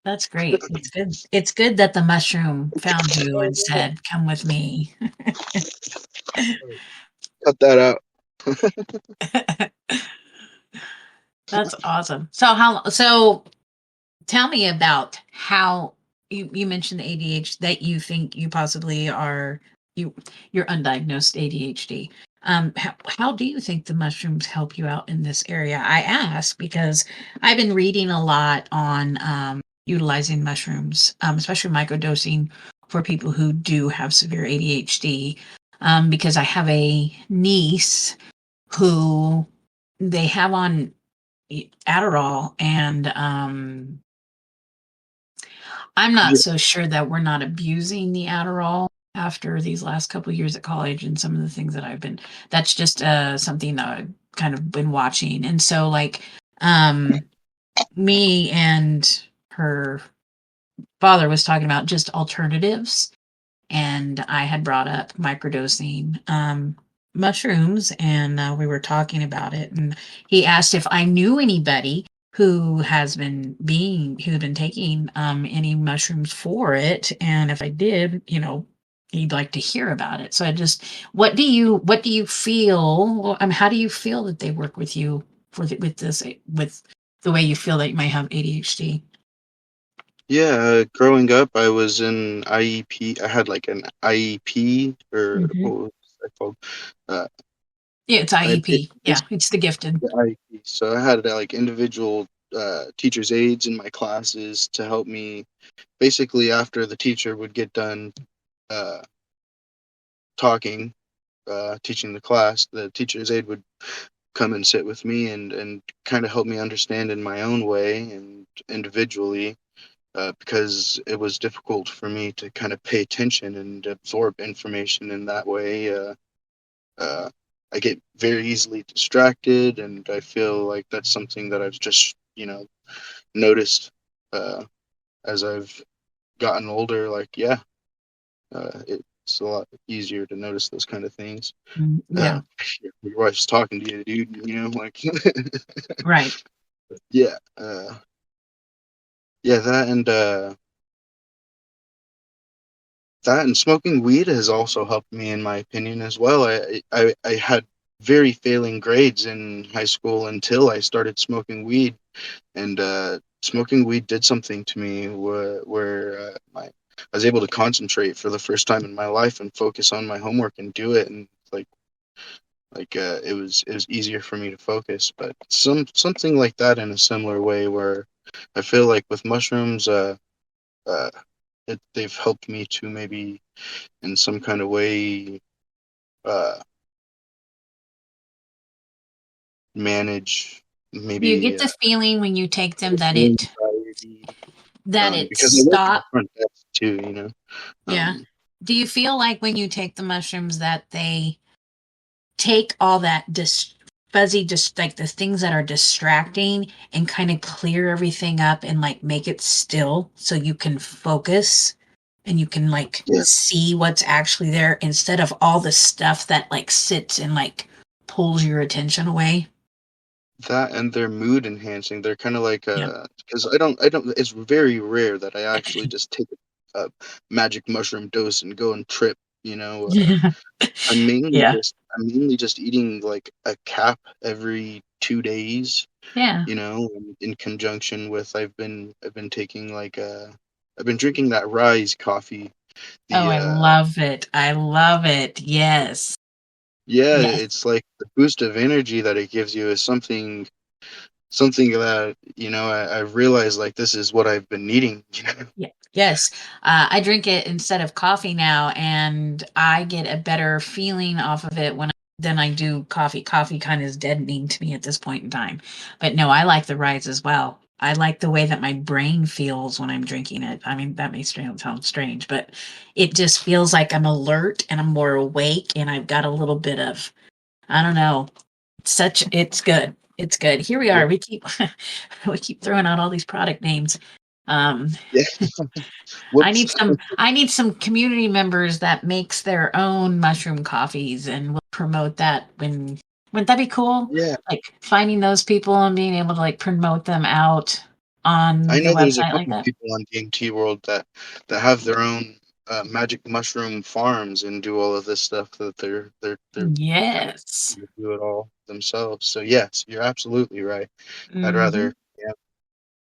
That's great. It's good. It's good that the mushroom found you and said, "Come with me." Cut that out. That's awesome. So tell me about how you mentioned the ADHD that you think you possibly are you you're undiagnosed ADHD. How do you think the mushrooms help you out in this area? I ask because I've been reading a lot on utilizing mushrooms, especially microdosing for people who do have severe ADHD. Because I have a niece who they have on Adderall, and I'm not Yeah, so sure that we're not abusing the Adderall after these last couple of years at college and some of the things that that's just something that I've kind of been watching. And so like um me and her father was talking about just alternatives, and I had brought up microdosing mushrooms, and we were talking about it. And he asked if I knew anybody who had been taking any mushrooms for it, and if I did, you'd like to hear about it. So I just, what do you feel? How do you feel that they work with you with this, with the way you feel that you might have ADHD? Yeah, growing up, I was in IEP. I had like an IEP, or Hmm. what was that called? Uh, Yeah, it's I IEP. Yeah, basically it's the gifted. the IEP. So I had like individual teachers' aides in my classes to help me. Basically, after the teacher would get done uh, talking, teaching the class, the teacher's aide would come and sit with me and kind of help me understand in my own way and individually, because it was difficult for me to kind of pay attention and absorb information in that way. Uh, I get very easily distracted, and I feel like that's something that I've just, noticed uh, as I've gotten older. Like, yeah, it's a lot easier to notice those kind of things. Yeah, Your wife's talking to you, dude. Like, right. yeah, yeah, that and smoking weed has also helped me, in my opinion, as well. I had very failing grades in high school until I started smoking weed, and smoking weed did something to me where I was able to concentrate for the first time in my life and focus on my homework and do it, and it was easier for me to focus. But something like that in a similar way, where I feel like with mushrooms, uh, they've helped me to maybe in some kind of way uh, manage Do you maybe get the feeling when you take them anxiety, that it because I work at the stop? front desk too, Yeah. um, Do you feel like when you take the mushrooms that they take all that fuzzy, just like the things that are distracting, and kind of clear everything up and like make it still so you can focus and you can like yeah, see what's actually there instead of all the stuff that like sits and like pulls your attention away? that and they're mood enhancing. They're kind of like Yeah. because I don't. It's very rare that I actually just take a magic mushroom dose and go and trip. I'm mainly Yeah. just I'm mainly just eating like a cap every 2 days. Yeah. In conjunction with I've been taking like I've been drinking that Rise coffee. Oh, The I love it. I love it. Yes. Yeah, Yes. it's like the boost of energy that it gives you is something that I realize like this is what I've been needing. Yeah. Yes. I drink it instead of coffee now, and I get a better feeling off of it than I do coffee. Coffee kind of is deadening to me at this point in time. But no, I like the Rise as well. I like the way that my brain feels when I'm drinking it. I mean, that may sound strange, but it just feels like I'm alert and I'm more awake, and I've got a little bit of, I don't know, it's good. It's good. Here we Yeah, are. We keep we keep throwing out all these product names. Um, yeah. Whoops. I need some community members that makes their own mushroom coffees, and we'll promote that when wouldn't that be cool? Yeah, Like finding those people and being able to like promote them out on I the know there's a website like couple of that. people on DMT World that have their own magic mushroom farms and do all of this stuff that they're kind of Yes. do it all themselves. So yes, you're absolutely right. I'd Hmm. rather, yeah,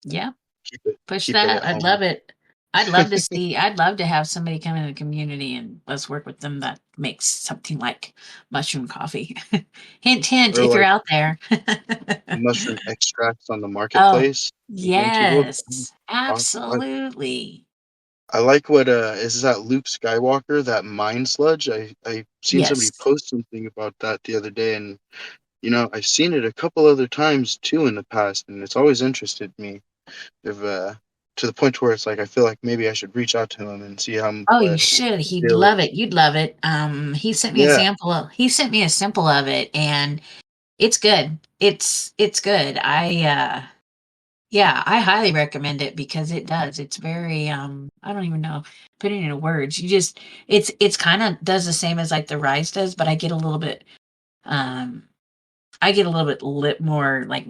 Yeah. keep it Push keep it that. at I'd home. love it. I'd love to have somebody come in the community and let's work with them that makes something like mushroom coffee. Hint, hint, Or if you're like out there. mushroom extracts on the Oh, marketplace in DMT World. yes, absolutely. I like what is that Luke Skywalker, that mind sludge. I seen somebody Yes. post something about that the other day, and I've seen it a couple other times too in the past, and it's always interested me. If to the point where it's like I feel like maybe I should reach out to him and see Oh, you what should. the He'd deal love is. it. You'd love it. Yeah, He sent me a sample of it, and it's good. It's good. Yeah, I highly recommend it because it does. It's very I don't even know putting it into words. It's kind of does the same as like the rice does, but um I get a little bit more like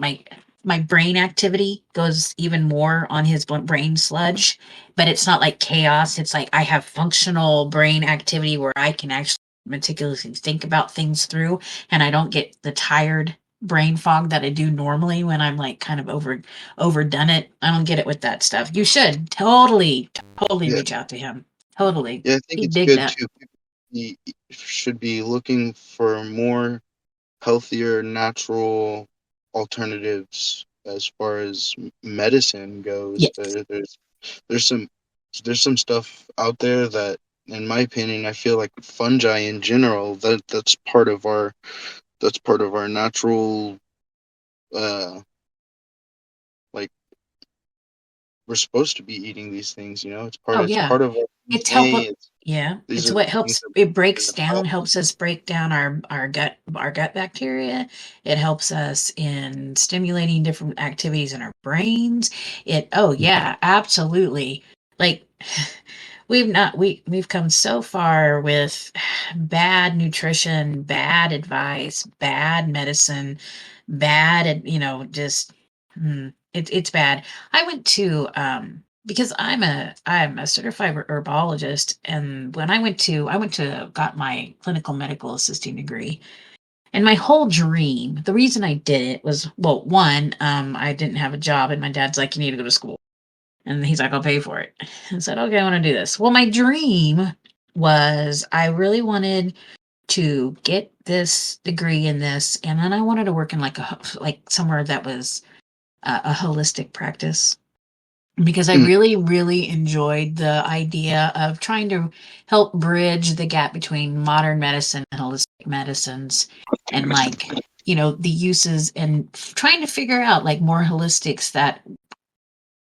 my brain activity goes even more on his brain sludge, but it's not like chaos. It's like I have functional brain activity where I can actually meticulously think about things through, and I don't get the tired brain fog that I do normally when I'm like kind of overdone it. I don't get it with that stuff. You should totally Yeah, reach out to him. Totally. yeah, I think He'd it's dig good that. too. Should be looking for more healthier, natural alternatives as far as medicine goes. Yes. There's some there's some stuff out there that, in my opinion, I feel like fungi in general, that's part of our natural, uh like, we're supposed to be eating these things, Oh it's yeah. part of our It's help DNA. yeah, These it's are the what things helps that it we put in breaks the down, body. helps us break down our gut bacteria. It helps us in stimulating different activities in our brains. It oh yeah, absolutely. Like we've come so far with bad nutrition, bad advice, bad medicine, just it's bad. I went to because I'm a certified herbologist, and when I went to got my clinical medical assisting degree, and my whole dream, the reason I did it was, well, one, I didn't have a job, and my dad's like, you need to go to school, and he's like, I'll pay for it. I said, okay, I want to do this. Well, my dream was I really wanted to get this degree in this, and then I wanted to work in like somewhere that was a holistic practice, because I Mm, really, really enjoyed the idea of trying to help bridge the gap between modern medicine and holistic medicines, and like, the uses, and trying to figure out like more holistics that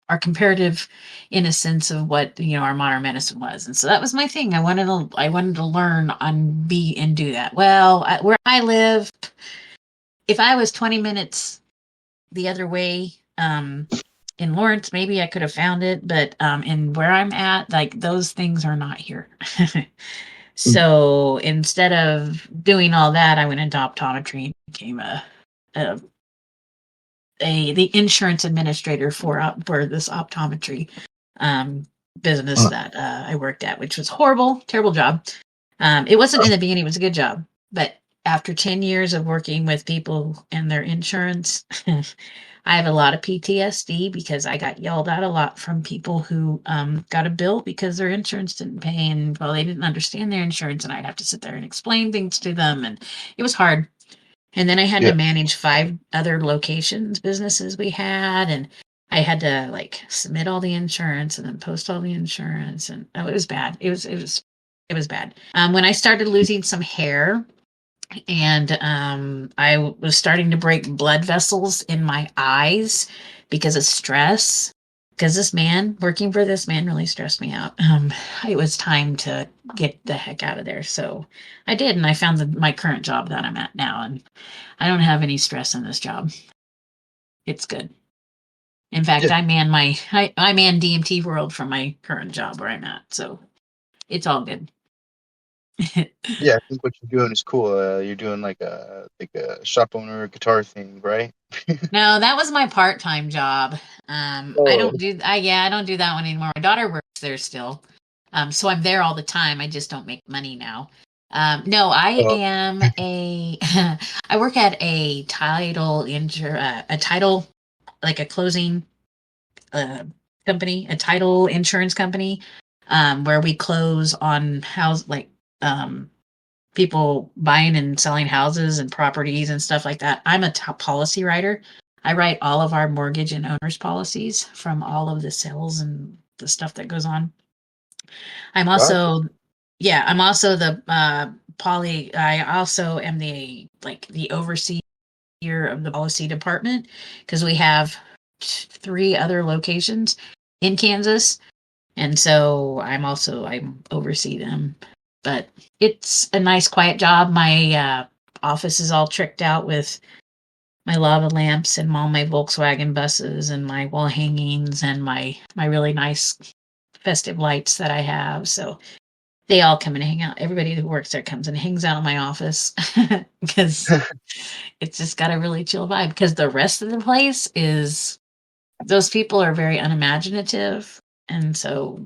are comparative in a sense of what, our modern medicine was. And so that was my thing. I wanted to learn on be and do that. Well, where I live, if I was 20 minutes the other way, in Lawrence, maybe I could have found it, but in where I'm at, like those things are not here. mm. So instead of doing all that, I went into optometry and became a, the insurance administrator for this optometry um, business that I worked at, which was horrible, terrible job. It wasn't in the beginning; it was a good job, but after 10 years of working with people and their insurance, I have a lot of PTSD because I got yelled at a lot from people who got a bill because their insurance didn't pay, and well, they didn't understand their insurance, and I'd have to sit there and explain things to them, and it was hard. And then I had Yeah, to manage 5 other locations, businesses we had, and I had to like submit all the insurance and then post all the insurance, and oh, it was bad. It was bad. When I started losing some hair, and I was starting to break blood vessels in my eyes because of stress. Because working for this man really stressed me out. It was time to get the heck out of there. So I did, and I found my current job that I'm at now, and I don't have any stress in this job. It's good. In fact, yeah, I man DMT world from my current job where I'm at, so it's all good. yeah. I think what you're doing is cool. You're doing like a shop owner guitar thing, right? No, that was my part-time job. I Oh, don't do I don't do that one anymore. My daughter works there still. So I'm there all the time. I just don't make money now. No, I oh, am a I work at a title, like a closing uh company, a title insurance company, where we close on house, like um people buying and selling houses and properties and stuff like that. I'm a top policy writer. I write all of our mortgage and owner's policies from all of the sales and the stuff that goes on. I'm gotcha. also, yeah, I'm also the I also am the overseer of the policy department, because we have 3 other locations in Kansas, and so I oversee them. But it's a nice quiet job. My office is all tricked out with my lava lamps and all my Volkswagen buses and my wall hangings and my really nice festive lights that I have. So They all come and hang out. Everybody who works there comes and hangs out in my office because it's just got a really chill vibe. Because the rest of the place is those people are very unimaginative, and so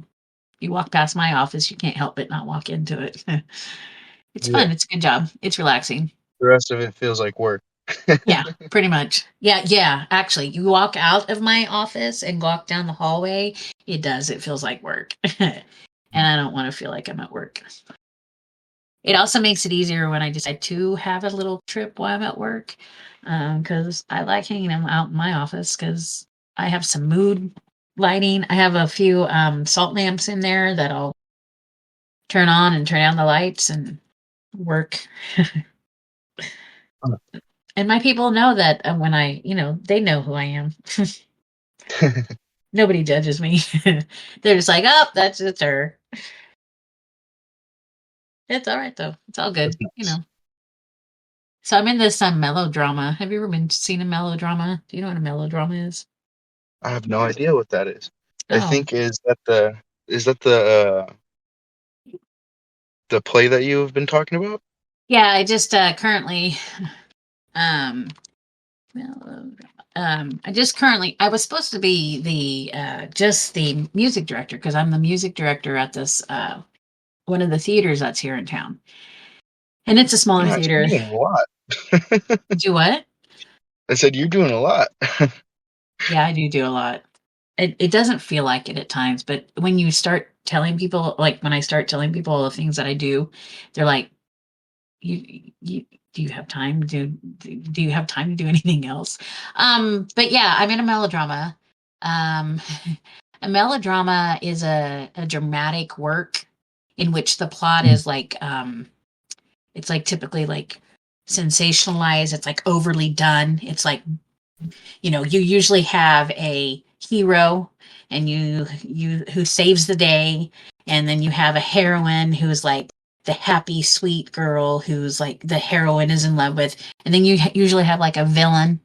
you walk past my office, you can't help but not walk into it. It's Yeah. fun. It's a good job. It's relaxing. The rest of it feels like work. Yeah, pretty much. Yeah, yeah. Actually, you walk out of my office and walk down the hallway, it does. It feels like work. And I don't want to feel like I'm at work. It also makes it easier when I decide to have a little trip while I'm at work, because I like hanging out in my office because I have some mood lighting. I have a few salt lamps in there that I'll turn on and turn down the lights and work. And my people know that when they know who I am. Nobody judges me. They're just like, oh, it's her. It's all right though. It's all That's good. nice. So I'm in this melodrama. Have you ever seen a melodrama? Do you know what a melodrama is? I have no idea what that is. I Oh, think is that the play that you have been talking about? yeah. I just currently um melodrama. I was supposed to be the just the music director because I'm the music director at this one of the theaters that's here in town, and it's a smaller Nice. theater. You're doing a lot. Do what? I said you're doing a lot. Yeah, I do a lot. It doesn't feel like it at times, but when you start telling people, like when I start telling people all the things that I do, they're like, "You do you have time? Do you have time to do anything else?" But yeah, I'm in a melodrama. Um, a melodrama is a dramatic work in which the plot is like it's like typically like sensationalized. It's like overly done. It's like you usually have a hero and you who saves the day, and then you have a heroine who's like the happy sweet girl who's like the heroine is in love with, and then you usually have like a villain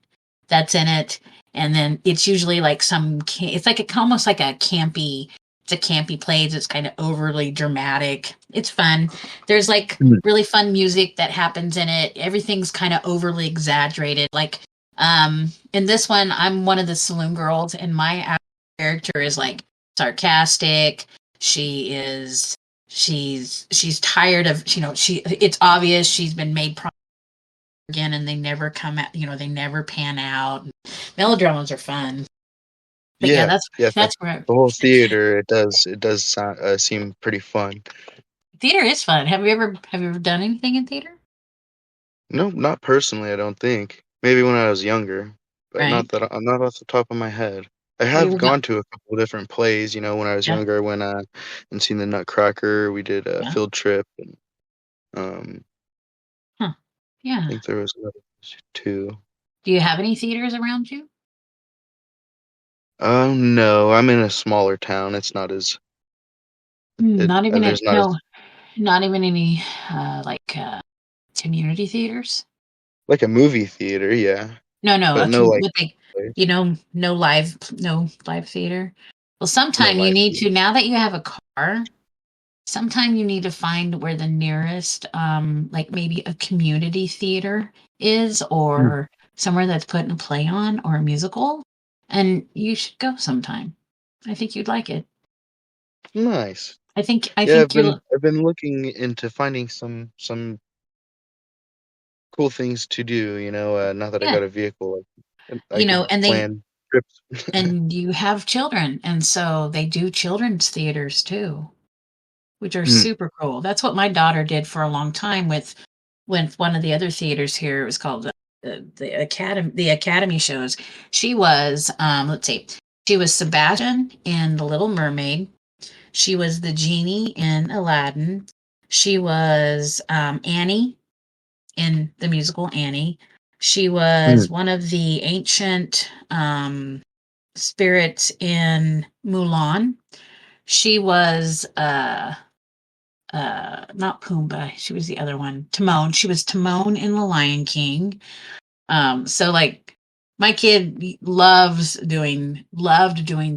that's in it, and then it's usually like it's like almost like it's a campy plays. It's kind of overly dramatic. It's fun. There's like Mm. really fun music that happens in it. Everything's kind of overly exaggerated. Like in this one, I'm one of the saloon girls, and my character is like sarcastic. She's tired of it's obvious she's been made again, and they never come out. They never pan out. Melodramas are fun, but yeah, Yeah, that's yeah. that's where The whole theater, it does sound, seem pretty fun. theater is fun. Have you ever done anything in theater? No, not personally, I don't think. Maybe when I was younger, but Right? not off the top of my head. I You have ever go? gone to a couple of different plays, when I was Yeah, younger, when and seen the Nutcracker. We did a yeah. field trip, and um, Huh. I Yeah. think there was another two. Do you have any theaters around you? No, I'm in a smaller town. It's not as Not even there's not as no, not even any like community theaters. like a movie theater, yeah, No, no, but no like what they, place, no live theater. Well, no sometime you live need theater. to, now that you have a car, sometime you need to find where the nearest, like maybe a community theater is, Hmm. or somewhere that's putting a play on or a musical, and you should go sometime. I think you'd like it. Nice. I think I Yeah, think you'll, I've been looking into finding some cool things to do, now that I yeah, got a vehicle, like, I could and plan trips. you have children, and so they do children's theaters too, which are Mm, super cool. That's what my daughter did for a long time with one of the other theaters here. It was called the Academy shows. She was let's see, she was Sebastian in The Little Mermaid. She was the genie in Aladdin. She was Annie in the musical Annie. She mm, was one of the ancient spirits in Mulan. She was not Pumbaa. She was the other one. Timon. She was Timon in The Lion King. So like my kid loved doing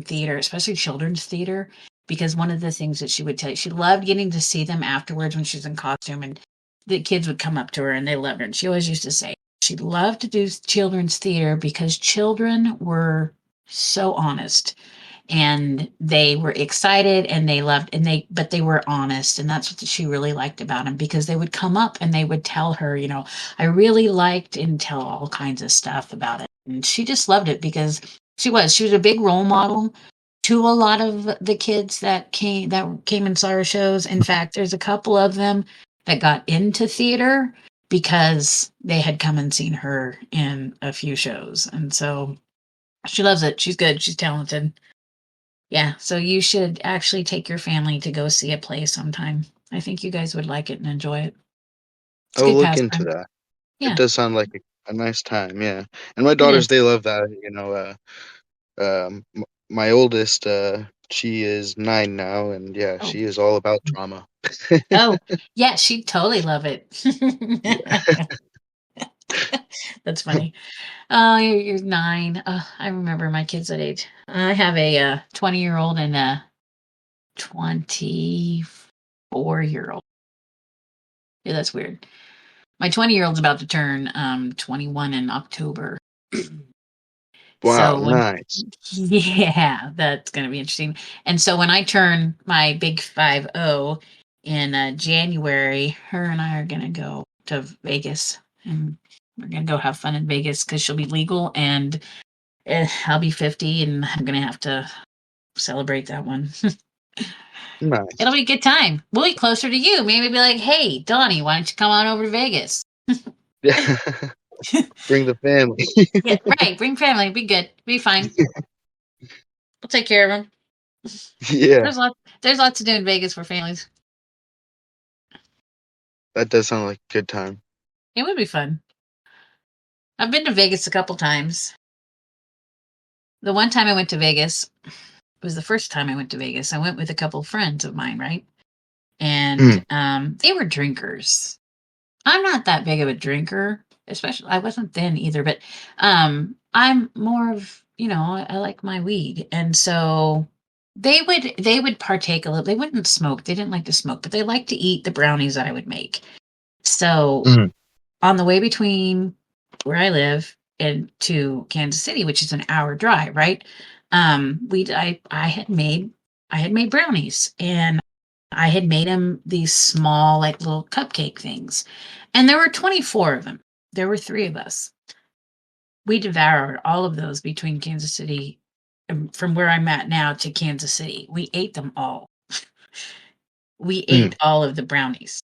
theater, especially children's theater. because one of the things that she would tell you, she loved getting to see them afterwards when she was in costume, and the kids would come up to her and they loved her. And she always used to say she loved to do children's theater because children were so honest and they were excited and they loved and but they were honest, and that's what she really liked about them, because they would come up and they would tell her, I really liked, and tell all kinds of stuff about it. And she just loved it because she was a big role model to a lot of the kids that came and saw her shows. In fact, there's a couple of them that got into theater because they had come and seen her in a few shows. And so she loves it. She's good. She's talented. Yeah, so you should actually take your family to go see a play sometime. I think you guys would like it and enjoy it. It's a I'll good look into pastime. that. It Yeah, does sound like a nice time, yeah. And my it daughters, is. they love that. My oldest, she is 9 now, and yeah, Oh, she is all about drama. oh, yeah, she'd totally love it. Yeah. That's funny. Oh, you're 9. I remember my kids that age. I have a 20-year-old and a 24-year-old. Yeah, that's weird. My 20-year-old's about to turn 21 in October. Wow, So when nice. Yeah, that's gonna be interesting. And so when I turn my big 50 in January, her and I are gonna go to Vegas, and we're gonna go have fun in Vegas because she'll be legal, and I'll be 50, and I'm gonna have to celebrate that one. It'll Nice. be a good time. We'll be closer to you. Maybe be like, hey, Donnie, why don't you come on over to Vegas? Yeah. Bring the family. Yeah, right. Bring family. Be good. Be fine. We'll take care of them. Yeah, There's lots to do in Vegas for families. that does sound like a good time. It would be fun. I've been to Vegas a couple times. The one time I went to Vegas was the first time I went to Vegas. I went with a couple friends of mine, right? And Mm, they were drinkers. I'm not that big of a drinker, especially I wasn't then either, but I'm more of, I like my weed. And so they would partake a little. They wouldn't smoke. They didn't like to smoke, but they liked to eat the brownies that I would make. So mm, on the way between where I live and to Kansas City, which is an hour drive, right? I had made brownies, and I had made them these small, like little cupcake things, and there were 24 of them. There were three of us. We devoured all of those between Kansas City, from where I'm at now to Kansas City. We ate them all. We mm. ate all of the brownies.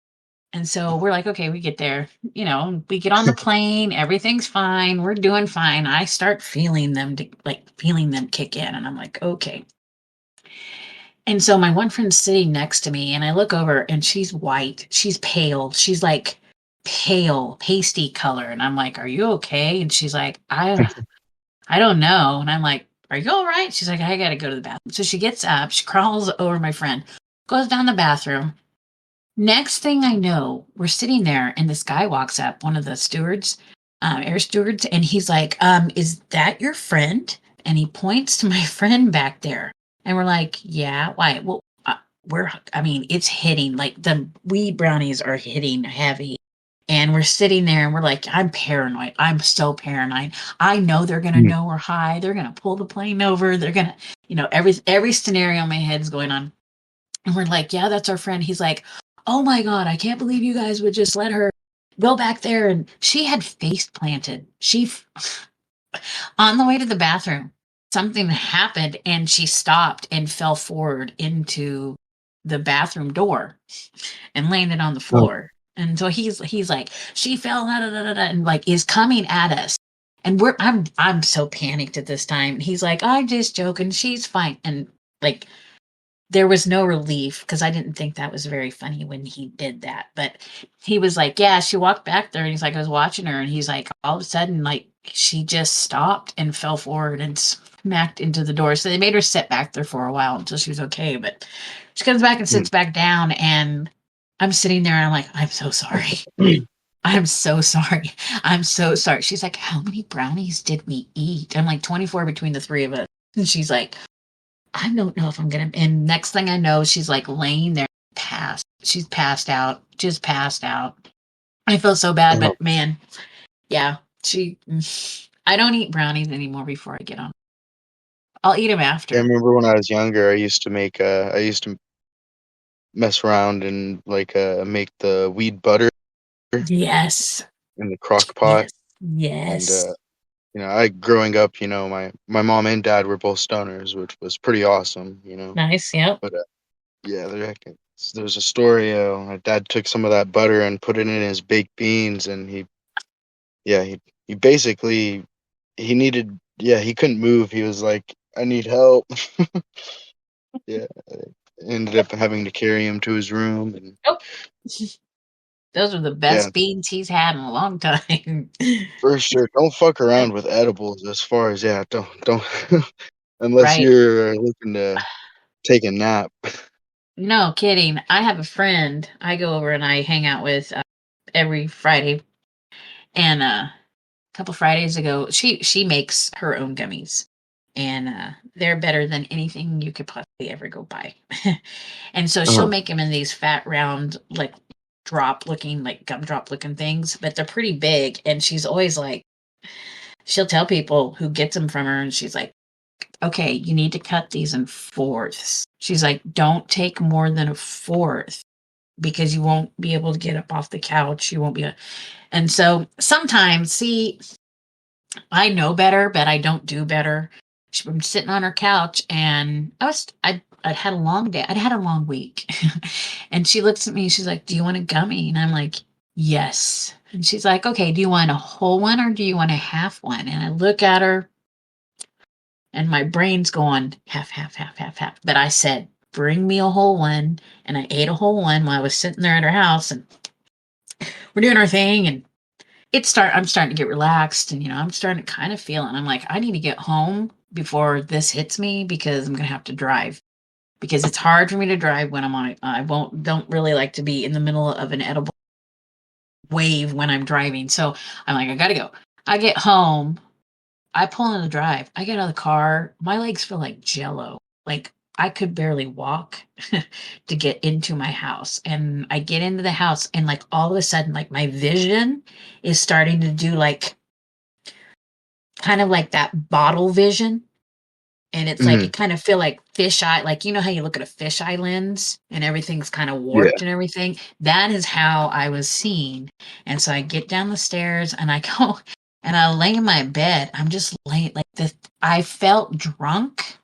And so we're like, okay, we get there, we get on the plane, everything's fine, we're doing fine. I start feeling them kick in, and I'm like, okay. And so my one friend's sitting next to me, and I look over, and she's white, she's pale, she's like pale, pasty color, and I'm like, are you okay? And she's like, I don't know. And I'm like, are you all right? She's like, I gotta go to the bathroom. So she gets up, she crawls over my friend, goes down the bathroom. Next thing I know, we're sitting there, and this guy walks up, one of the stewards, air stewards, and he's like, is that your friend? And he points to my friend back there. And we're like, yeah, why? Well, it's hitting, like the weed brownies are hitting heavy. And we're sitting there and we're like, I'm paranoid. I'm so paranoid. I know they're going to Mm. know we're high. They're going to pull the plane over. They're going to, every scenario in my head's going on. And we're like, yeah, that's our friend. He's like, oh my God, I can't believe you guys would just let her go back there. And she had face planted. On the way to the bathroom, something happened and she stopped and fell forward into the bathroom door and landed on the Oh, floor. And so he's like, she fell, da, da, da, da, and like is coming at us. And I'm so panicked at this time. He's like, I'm just joking. She's fine. And like there was no relief because I didn't think that was very funny when he did that. But he was like, yeah, she walked back there, and he's like, I was watching her, and he's like, all of a sudden, like she just stopped and fell forward and smacked into the door. So they made her sit back there for a while until she was okay. But she comes back and mm. sits back down, and I'm sitting there and I'm like, I'm so sorry. I'm so sorry. I'm so sorry. She's like, how many brownies did we eat? I'm like, 24 between the three of us. And she's like, I don't know if I'm gonna. And next thing I know, she's like laying there, passed. She's passed out, just passed out. I feel so bad, Oh, but man, yeah, she. I don't eat brownies anymore before I get on. I'll eat them yeah, I after. remember when I was younger, I used to mess around and make the weed butter Yes, in the crock pot. yes, And yes. I growing up, my mom and dad were both stoners, which was pretty awesome. Nice. Yep. But yeah, there's a story. My dad took some of that butter and put it in his baked beans, and yeah, he basically he needed, yeah, he couldn't move. He was like, I need help. Yeah, ended up having to carry him to his room, and Oh, those are the yeah, best beans he's had in a long time. for sure. Don't fuck around with edibles. As far as yeah, don't unless Right. you're looking to take a nap. No kidding. I have a friend I go over and I hang out with every Friday, and a couple Fridays ago, she makes her own gummies, and they're better than anything you could possibly ever go buy. And so she'll Uh-huh. make them in these fat, round, like drop looking, like gumdrop looking things, but they're pretty big. And she's always like, she'll tell people who gets them from her, and she's like, okay, you need to cut these in fourths. She's like, don't take more than a fourth because you won't be able to get up off the couch. You won't be. And so sometimes, see, I know better, but I don't do better. I'm sitting on her couch, and I'd had a long day. I'd had a long week. And she looks at me, she's like, do you want a gummy? And I'm like, yes. And she's like, okay, do you want a whole one or do you want a half one? And I look at her, and my brain's going half, half, half, half, half. But I said, bring me a whole one. And I ate a whole one while I was sitting there at her house, and we're doing our thing. And I'm starting to get relaxed, and I'm starting to kind of feel it. And I'm like, I need to get home before this hits me because I'm gonna have to drive. Because it's hard for me to drive when I'm on it. I won't don't really like to be in the middle of an edible wave when I'm driving. So I'm like, I gotta go. I get home, I pull in the drive, I get out of the car, my legs feel like jello. Like I could barely walk to get into my house. And I get into the house, and like all of a sudden, like my vision is starting to do like kind of like that bottle vision. And it's like Hmm. it kind of feel like fisheye, like how you look at a fisheye lens and everything's kind of Yeah. warped and everything. That is how I was seeing. And so I get down the stairs and I go and I lay in my bed. I'm just laying like this. I felt drunk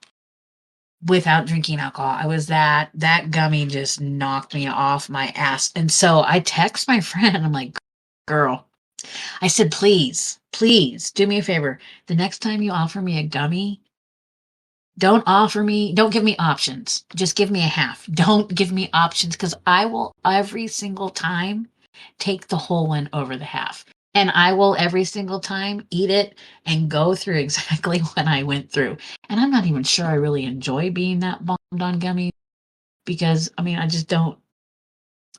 without drinking alcohol. I was that gummy just knocked me off my ass. And so I text my friend and I'm like, girl, I said, please do me a favor. The next time you offer me a gummy, don't give me options. Just give me a half. Don't give me options because I will every single time take the whole one over the half. And I will every single time eat it and go through exactly what I went through. And I'm not even sure I really enjoy being that bombed on gummies because I mean, I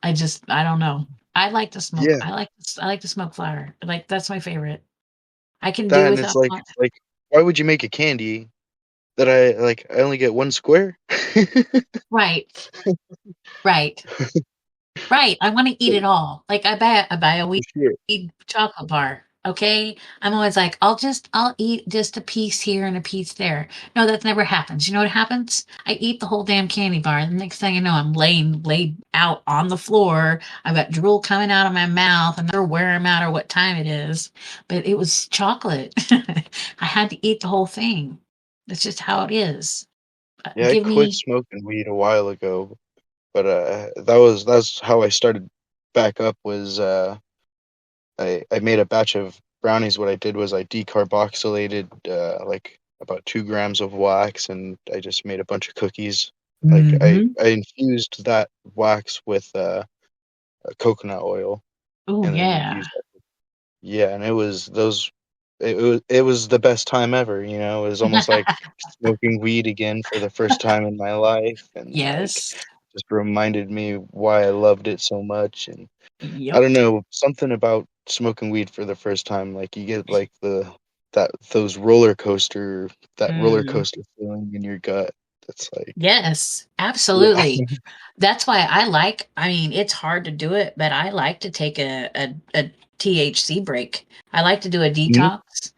don't know. I like to smoke. Yeah. I like to smoke flower. Like that's my favorite. I can do That and it's without like why would you make a candy that I only get one square? right, right. Right, I wanna eat it all. Like, I buy a For sure. weed chocolate bar, okay? I'm always like, I'll eat just a piece here and a piece there." No, that never happens. You know what happens? I eat the whole damn candy bar, and the next thing you know, I'm laid out on the floor. I've got drool coming out of my mouth. I'm not sure where I'm at or what time it is, but it was chocolate. I had to eat the whole thing. That's just how it is. Yeah, I Give quit me smoking weed a while ago, but that's how I started back up was I made a batch of brownies. What I did was I decarboxylated like about 2 grams of wax, and I just made a bunch of cookies. Like Mhm. I infused that wax with coconut oil, Ooh, and then yeah. used that. Yeah, and it was the best time ever. It was almost like smoking weed again for the first time in my life, and Yes. just reminded me why I loved it so much. And I Yep. don't know, something about smoking weed for the first time, like you get like that roller coaster Mm. feeling in your gut. That's like, Yes, yeah. absolutely. That's why I mean, it's hard to do it, but I like to take a THC break. I like to do a Mhm. detox,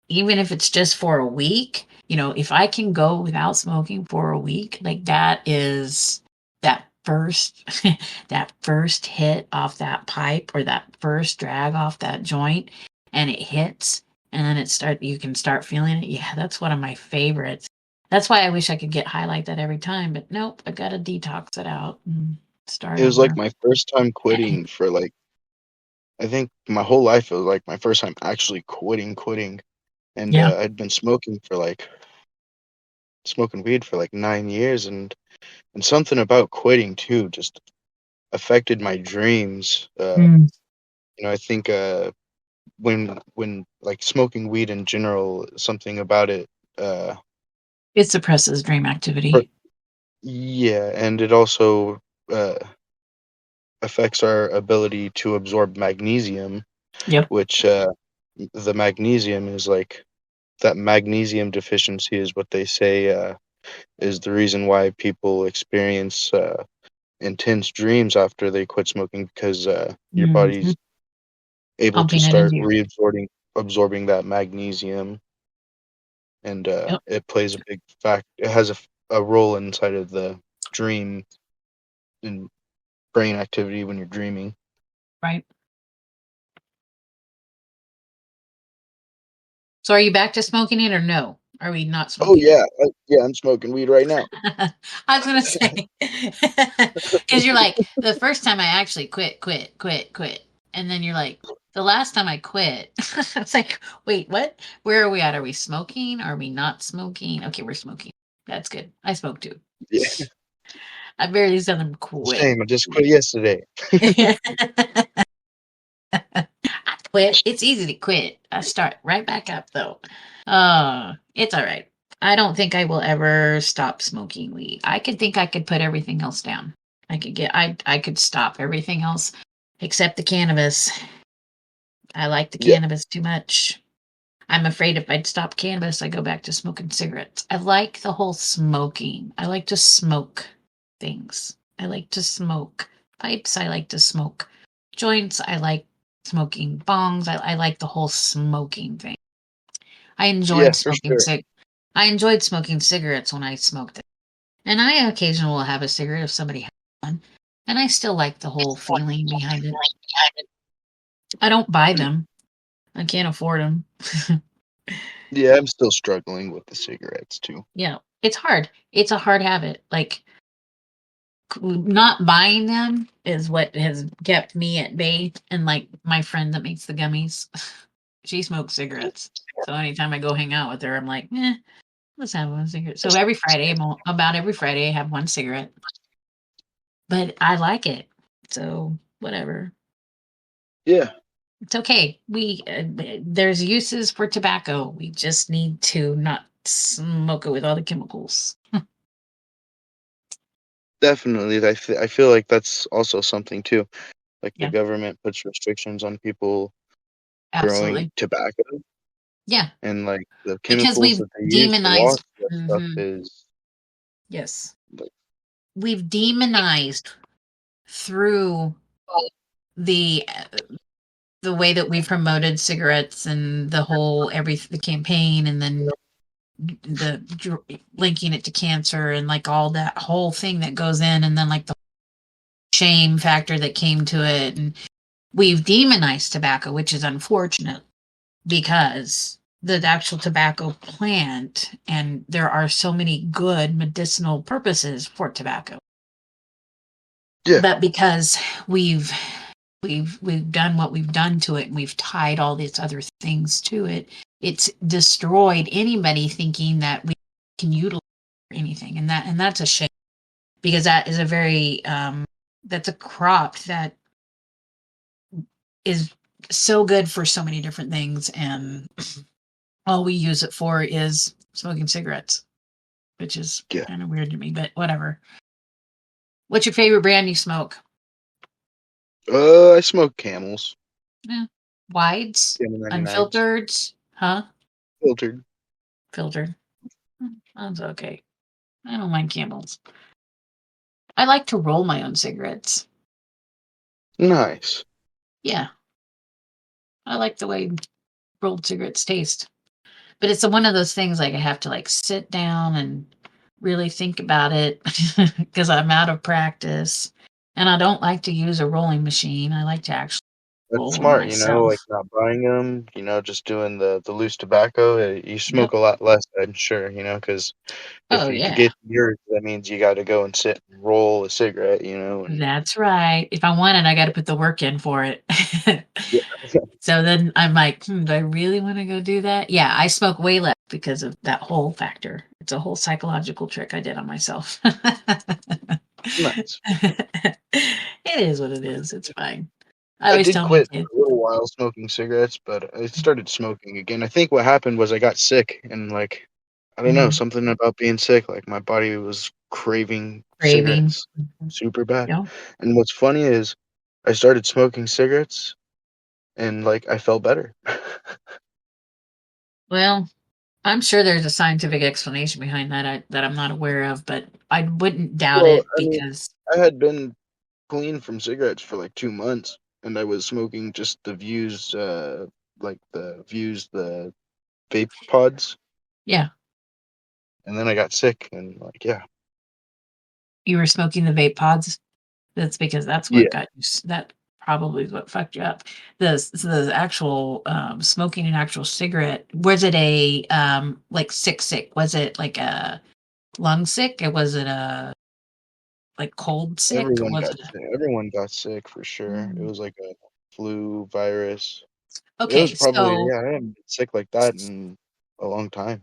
even if it's just for a week. You know, if I can go without smoking for a week, like that is that first that first hit off that pipe or that first drag off that joint and it hits and then you can start feeling it. Yeah, that's one of my favorites. That's why I wish I could get high like that every time, but nope, I gotta detox it out and start It was like over. my first time quitting for like, I think my whole life. It was like my first time actually quitting. And Yeah. I'd been smoking weed for like 9 years, and something about quitting too just affected my dreams. Mm. I think when like smoking weed in general, something about it. Uh, It suppresses dream per- activity. yeah, and it also uh, affects our ability to absorb magnesium, Yep. which the magnesium is like that magnesium deficiency is what they say is the reason why people experience intense dreams after they quit smoking because your Mhm. body's able to Pumping it start into you. reabsorbing that magnesium, and Yep. it plays a big fact. It has a role inside of the dream and brain activity when you're dreaming. Right. So are you back to smoking it or no? Are we not Oh smoking it? yeah, yeah, I'm smoking weed right now. I was gonna say, because you're like the first time I actually quit, and then you're like the last time I quit. It's like, wait, what? Where are we at? Are we smoking? Are we not smoking? Okay, we're smoking. That's good. I smoke too. Yeah, I barely saw them quit. same. I just quit yesterday. I quit. It's easy to quit. I start right back up though. It's all right. I don't think I will ever stop smoking weed. I could think I could put everything else down. I could stop everything else except the cannabis. I like the Yeah, cannabis too much. I'm afraid if I'd stop cannabis, I go back to smoking cigarettes. I like the whole smoking. I like to smoke things. I like to smoke pipes. I like to smoke joints. I like smoking bongs. I like the whole smoking thing. I yeah, enjoyed for smoking sure. cig. I enjoyed smoking cigarettes when I smoked it, and I occasionally will have a cigarette if somebody has one, and I still like the whole feeling behind it. I don't buy them. I can't afford them. Yeah, I'm still struggling with the cigarettes too. Yeah, it's hard. It's a hard habit. Like not buying them is what has kept me at bay. And like my friend that makes the gummies, she smokes cigarettes. So anytime I go hang out with her, I'm like, let's have one cigarette. So every Friday, about every Friday, I have one cigarette. But I like it. So whatever. Yeah, It's okay. There's uses for tobacco. We just need to not smoke it with all the chemicals. definitely. I feel like that's also something too. Like the Yeah, government puts restrictions on people growing absolutely. tobacco, Yeah, and like the because chemicals we've that they use to wash demonized. that stuff Hmm. is Yes, like, we've demonized through the the way that we promoted cigarettes and the whole the campaign, and then linking it to cancer and like all that whole thing that goes in, and then like the shame factor that came to it, and we've demonized tobacco, which is unfortunate because the actual tobacco plant, and there are so many good medicinal purposes for tobacco, yeah, but because we've we've done what we've done to it and we've tied all these other things to it, it's destroyed anybody thinking that we can utilize anything, and that's a shame because that is a very that's a crop that is so good for so many different things, and all we use it for is smoking cigarettes, which is yeah. kind of weird to me, but whatever. What's your favorite brand you smoke? I smoke Camels, Yeah. Wides, Camel 99s, unfiltered, huh? filtered. Filtered. That's okay. I don't mind Camels. I like to roll my own cigarettes. Nice. Yeah, I like the way rolled cigarettes taste. But it's one of those things like I have to like sit down and really think about it because I'm out of practice. And I don't like to use a rolling machine. I like to actually That's roll them smart, like myself. not buying them, just doing the loose tobacco. You Yep. smoke a lot less, I'm sure, because if Oh, you to yeah. get yours, that means you got to go and sit and roll a cigarette, and That's right. If I want it, I got to put the work in for it. yeah. So then I'm like, do I really want to go do that? Yeah, I smoke way less because of that whole factor. It's a whole psychological trick I did on myself. Nice. It is what it is. It's fine. I I always did tell my quit for kids. a little while smoking cigarettes, but I started smoking again. I think what happened was I got sick and like I don't know, Mhm. something about being sick, like my body was craving Craving. cigarettes Mhm. super bad. Yeah. And what's funny is I started smoking cigarettes and like I felt better. Well, I'm sure there's a scientific explanation behind that that I'm not aware of, but I wouldn't doubt Well, it I mean, because I had been clean from cigarettes for like 2 months and I was smoking just the views the vape pods, yeah, and then I got sick and like yeah. you were smoking the vape pods. That's because that's what Yeah. got you. That probably is what fucked you up. The actual smoking an actual cigarette. Was it a like sick? Was it like a lung sick? Or was it a like cold sick? Or was it a Everyone got sick for sure. It Mm. was like a flu virus. It was Okay, probably so yeah, I haven't been sick like that in a long time.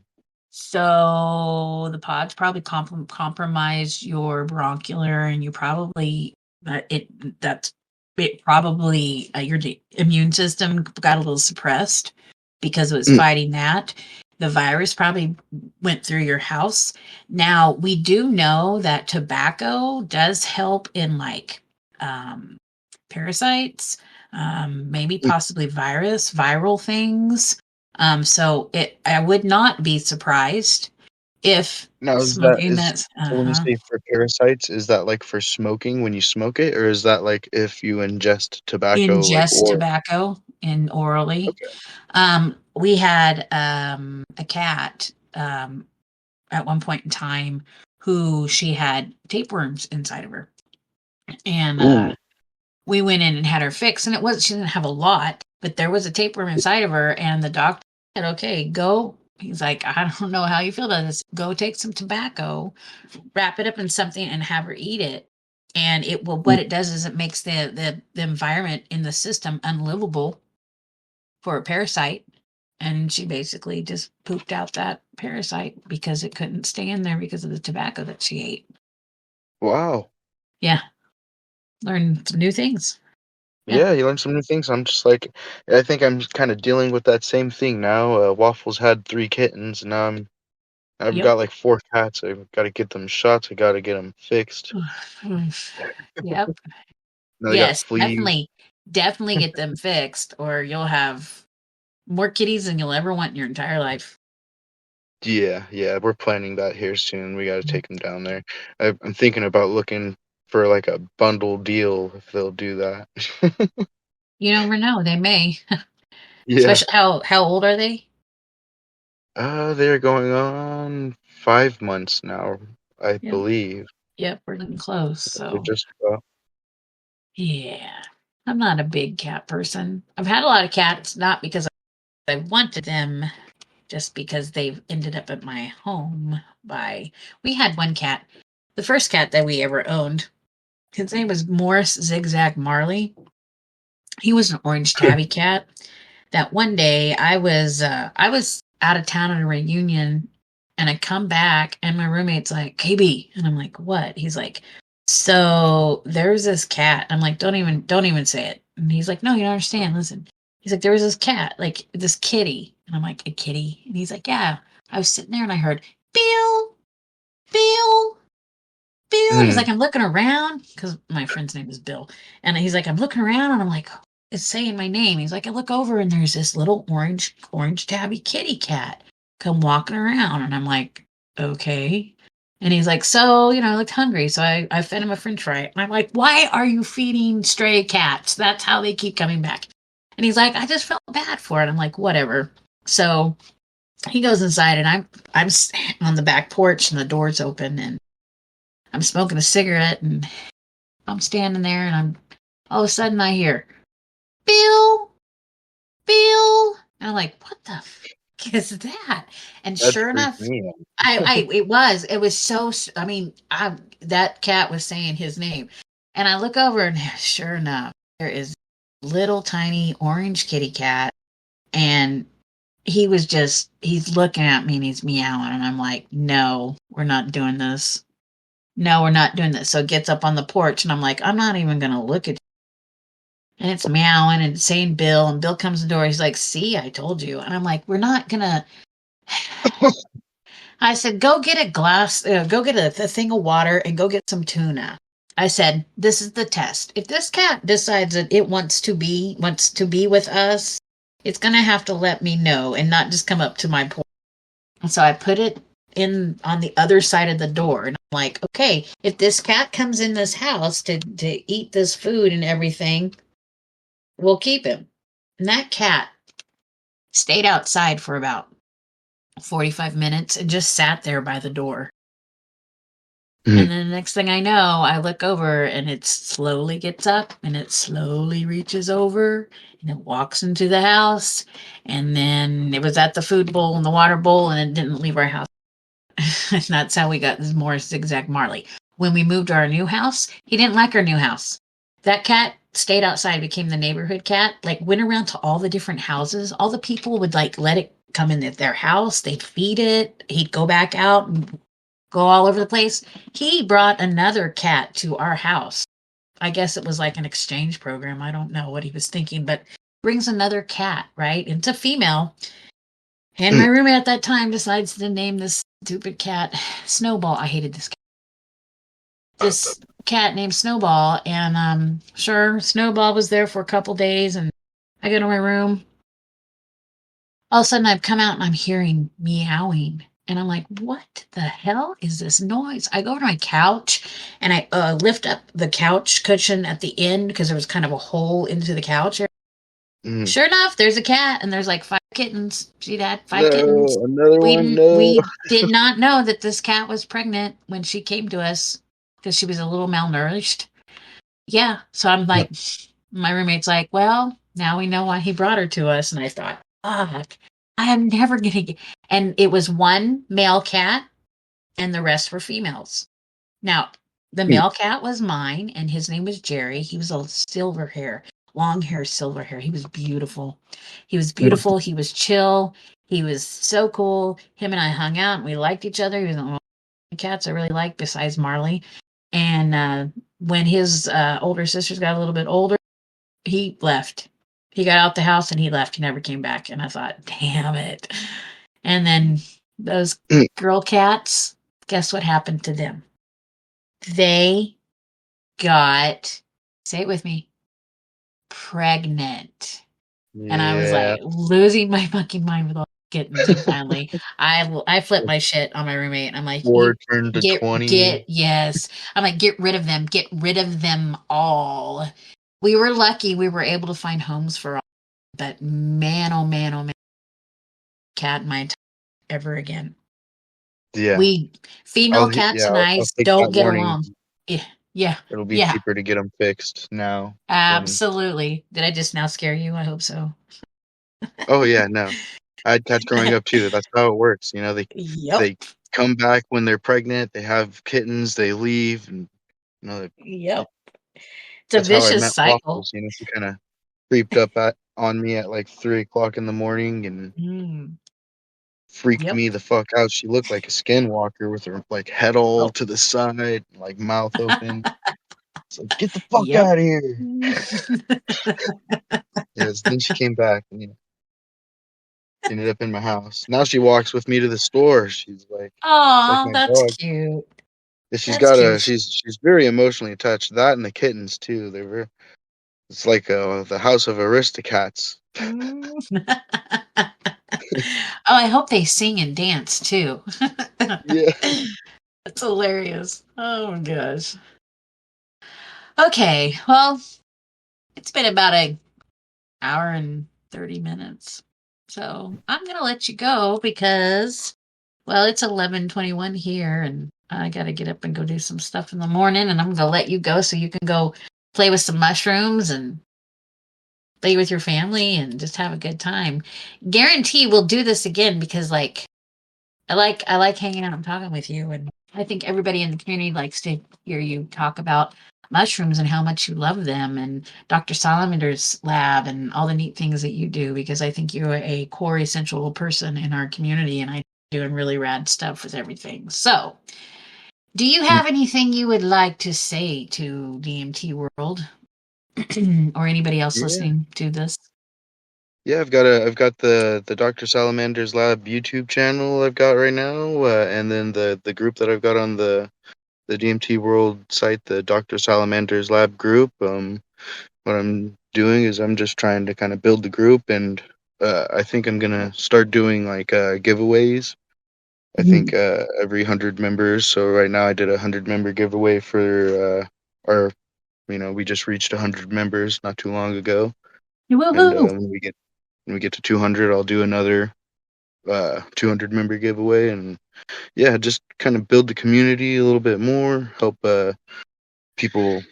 so the pods probably compromise your bronchular, and you probably that's it. Probably your immune system got a little suppressed because it was Mm, fighting that. The virus probably went through your house. Now we do know that tobacco does help in like um, parasites, maybe mm. possibly viral things. So I would not be surprised if Now is that smoking is that's so when you say for parasites, is that like for smoking when you smoke it, or is that like if you ingest tobacco like ingest or tobacco in orally. okay. We had a cat at one point in time who she had tapeworms inside of her, and Ooh. we went in and had her fixed, and it was she didn't have a lot, but there was a tapeworm inside of her, and the doctor said, "Okay, go." He's like, "I don't know how you feel about this. Go take some tobacco, wrap it up in something, and have her eat it." And it will. Mm. What it does is it makes the environment in the system unlivable for a parasite. And she basically just pooped out that parasite because it couldn't stay in there because of the tobacco that she ate. Wow. Yeah, learn some new things. Yeah. Yeah, you learn some new things. I'm just like I think I'm kind of dealing with that same thing now. Waffles had 3 kittens, and now I've Yep. got like 4 cats. I've got to get them shots. I got to get them fixed. Yep. Now they got Yes, fleas. definitely get them fixed, or you'll have more kitties than you'll ever want in your entire life. Yeah, yeah, we're planning that here soon. We got to take them down there. I'm thinking about looking for like a bundle deal if they'll do that. You never know, they may. Yeah. Especially how old are they? They're going on 5 months now, I Yep. believe. Yep, we're getting close. They're So just about. yeah. I'm not a big cat person. I've had a lot of cats, not because I wanted them, just because they've ended up at my home by we had one cat. The first cat that we ever owned, his name was Morris Zigzag Marley. He was an orange tabby cat. That one day I was out of town at a reunion, and I come back and my roommate's like, KB, and I'm like, what? He's like, so there's this cat. I'm like, don't even say it. And he's like, no, you don't understand. Listen. He's like, there was this cat, like this kitty. And I'm like, a kitty? And he's like, yeah. I was sitting there and I heard Bill, Bill, Bill. He's Mm. like, I'm looking around because my friend's name is Bill. And he's like, I'm looking around and I'm like, it's saying my name. He's like, I look over and there's this little orange tabby kitty cat come walking around. And I'm like, okay. And he's like, so, I looked hungry. So I fed him a french fry. And I'm like, why are you feeding stray cats? That's how they keep coming back. And he's like, I just felt bad for it. I'm like, whatever. So he goes inside and I'm on the back porch and the door's open and I'm smoking a cigarette and I'm standing there and all of a sudden I hear, Bill, Bill. And I'm like, what the fuck is that? And That sure freaked enough, me it was so, I mean, that cat was saying his name. And I look over and sure enough, there is little tiny orange kitty cat. And he's looking at me and he's meowing. And I'm like, no, we're not doing this. No, we're not doing this. So it gets up on the porch and I'm like, I'm not even going to look at you. And it's meowing and saying Bill. And Bill comes to the door. He's like, see, I told you. And I'm like, we're not going to. you. I said, go get a glass, go get a thing of water and go get some tuna. I said, this is the test. If this cat decides that it wants to be with us, it's going to have to let me know and not just come up to my porch. And so I put it in on the other side of the door. And I'm like, okay, if this cat comes in this house to eat this food and everything, we'll keep him. And that cat stayed outside for about 45 minutes and just sat there by the door. And then the next thing I know, I look over and it slowly gets up and it slowly reaches over and it walks into the house. And then it was at the food bowl and the water bowl and it didn't leave our house. And that's how we got this more zigzag Marley. When we moved to our new house, he didn't like our new house. That cat stayed outside, became the neighborhood cat, like went around to all the different houses. All the people would like let it come in their house. They'd feed it. He'd go back out and go all over the place. He brought another cat to our house. I guess it was like an exchange program. I don't know what he was thinking, but brings another cat, right? And it's a female. And my roommate at that time decides to name this stupid cat Snowball. I hated this cat. This cat named Snowball. And sure, Snowball was there for a couple days. And I go to my room. All of a sudden, I've come out and I'm hearing meowing. And I'm like, what the hell is this noise? I go to my couch and I lift up the couch cushion at the end because there was kind of a hole into the couch. Sure enough, there's a cat and there's like 5 kittens. See that? 5 kittens. No, another one. No. We did not know that this cat was pregnant when she came to us because she was a little malnourished. Yeah. So I'm like, my roommate's like, well, now we know why he brought her to us. And I thought, fuck, I am never going to get. And it was one male cat and the rest were females. Now, the male cat was mine and his name was Jerry. He was a silver hair, long hair, silver hair. He was beautiful. He was beautiful. He was chill. He was so cool. Him and I hung out and we liked each other. He was the only cats I really liked besides Marley. And when his older sisters got a little bit older, he left. He got out the house and he left. He never came back. And I thought, damn it. And then those girl cats, guess what happened to them? They got, say it with me, pregnant. Yeah. And I was like losing my fucking mind with all the kittens. And finally, I flipped my shit on my roommate. I'm like, 4 turned to 20. Yes. I'm like, get rid of them. Get rid of them all. We were lucky we were able to find homes for all. But man, oh man, oh man, cat in my entire ever again. Yeah. Female cats and I don't get along. Yeah. It'll be cheaper to get them fixed now. Absolutely. Did I just now scare you? I hope so. Oh yeah, no. I had cats growing up too. That's how it works. You know, they come back when they're pregnant. They have kittens. They leave, and you know. It's a vicious cycle. Waffles, you know, she kind of creeped up on me at like 3:00 in the morning and freaked me the fuck out. She looked like a skinwalker with her like head all to the side, like mouth open. It's like, get the fuck out of here. Yes, then she came back and she ended up in my house. Now she walks with me to the store. She's like, oh, that's dog. Cute. Yeah, she's very emotionally attached. That and the kittens too. They're very. It's like the house of Aristocats. Oh, I hope they sing and dance too. Yeah. hilarious. Oh my gosh. Okay, well, it's been about an hour and 30 minutes. So I'm gonna let you go because, well, it's 11:21 here, and I gotta get up and go do some stuff in the morning. And I'm gonna let you go so you can go play with some mushrooms and play with your family and just have a good time. Guarantee we'll do this again because, like, I like hanging out and talking with you, and I think everybody in the community likes to hear you talk about mushrooms and how much you love them, and Dr. Salamander's lab and all the neat things that you do, because I think you're a core essential person in our community, and I doing really rad stuff with everything. So, do you have anything you would like to say to DMT World or anybody else Yeah. listening to this? Yeah, I've got the Dr. Salamander's Lab YouTube channel I've got right now, and then the group that I've got on the DMT World site, the Dr. Salamander's Lab group. What I'm doing is I'm just trying to kind of build the group, and I think I'm gonna start doing like giveaways. I think every 100 members. So right now I did 100 member giveaway for our, we just reached 100 members not too long ago, and Woohoo! when we get to 200, I'll do another 200 member giveaway, and yeah, just kind of build the community a little bit more, help people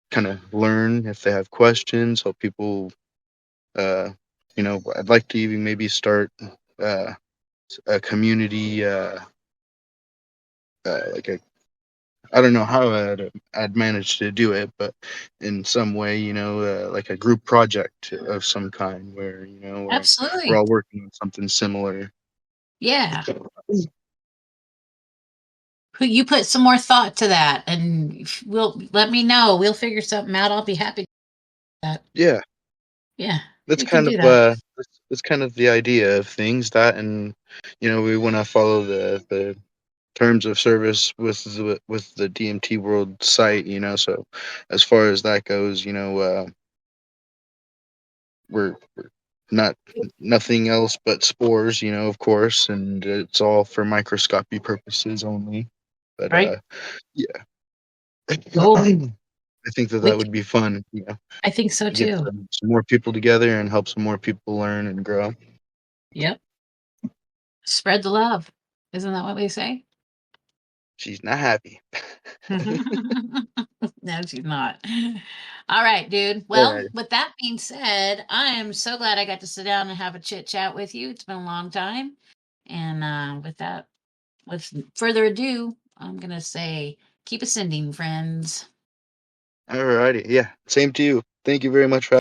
kind of learn if they have questions, help people. Uh, I'd like to even maybe start uh, a community, like a I don't know how I'd manage to do it, but in some way, like a group project of some kind where, we're Absolutely. all working on something similar. Yeah. You put some more thought to that, and we'll let me know. We'll figure something out. I'll be happy to do that. Yeah, Yeah, that's we can kind do of that. that's kind of the idea of things, that, and we want to follow the terms of service with the DMT World site. So as far as that goes, we're not nothing else but spores, of course, and it's all for microscopy purposes only. But Right? yeah, Oh, I think that we. would be fun. I think so Get too. some more people together and help some more people learn and grow. Yep. Spread the love. Isn't that what we say? She's not happy. No, she's not. All right, dude. All Well, right. with that being said, I am so glad I got to sit down and have a chit chat with you. It's been a long time. And with that, with further ado, I'm going to say keep ascending, friends. All righty. Yeah. Same to you. Thank you very much for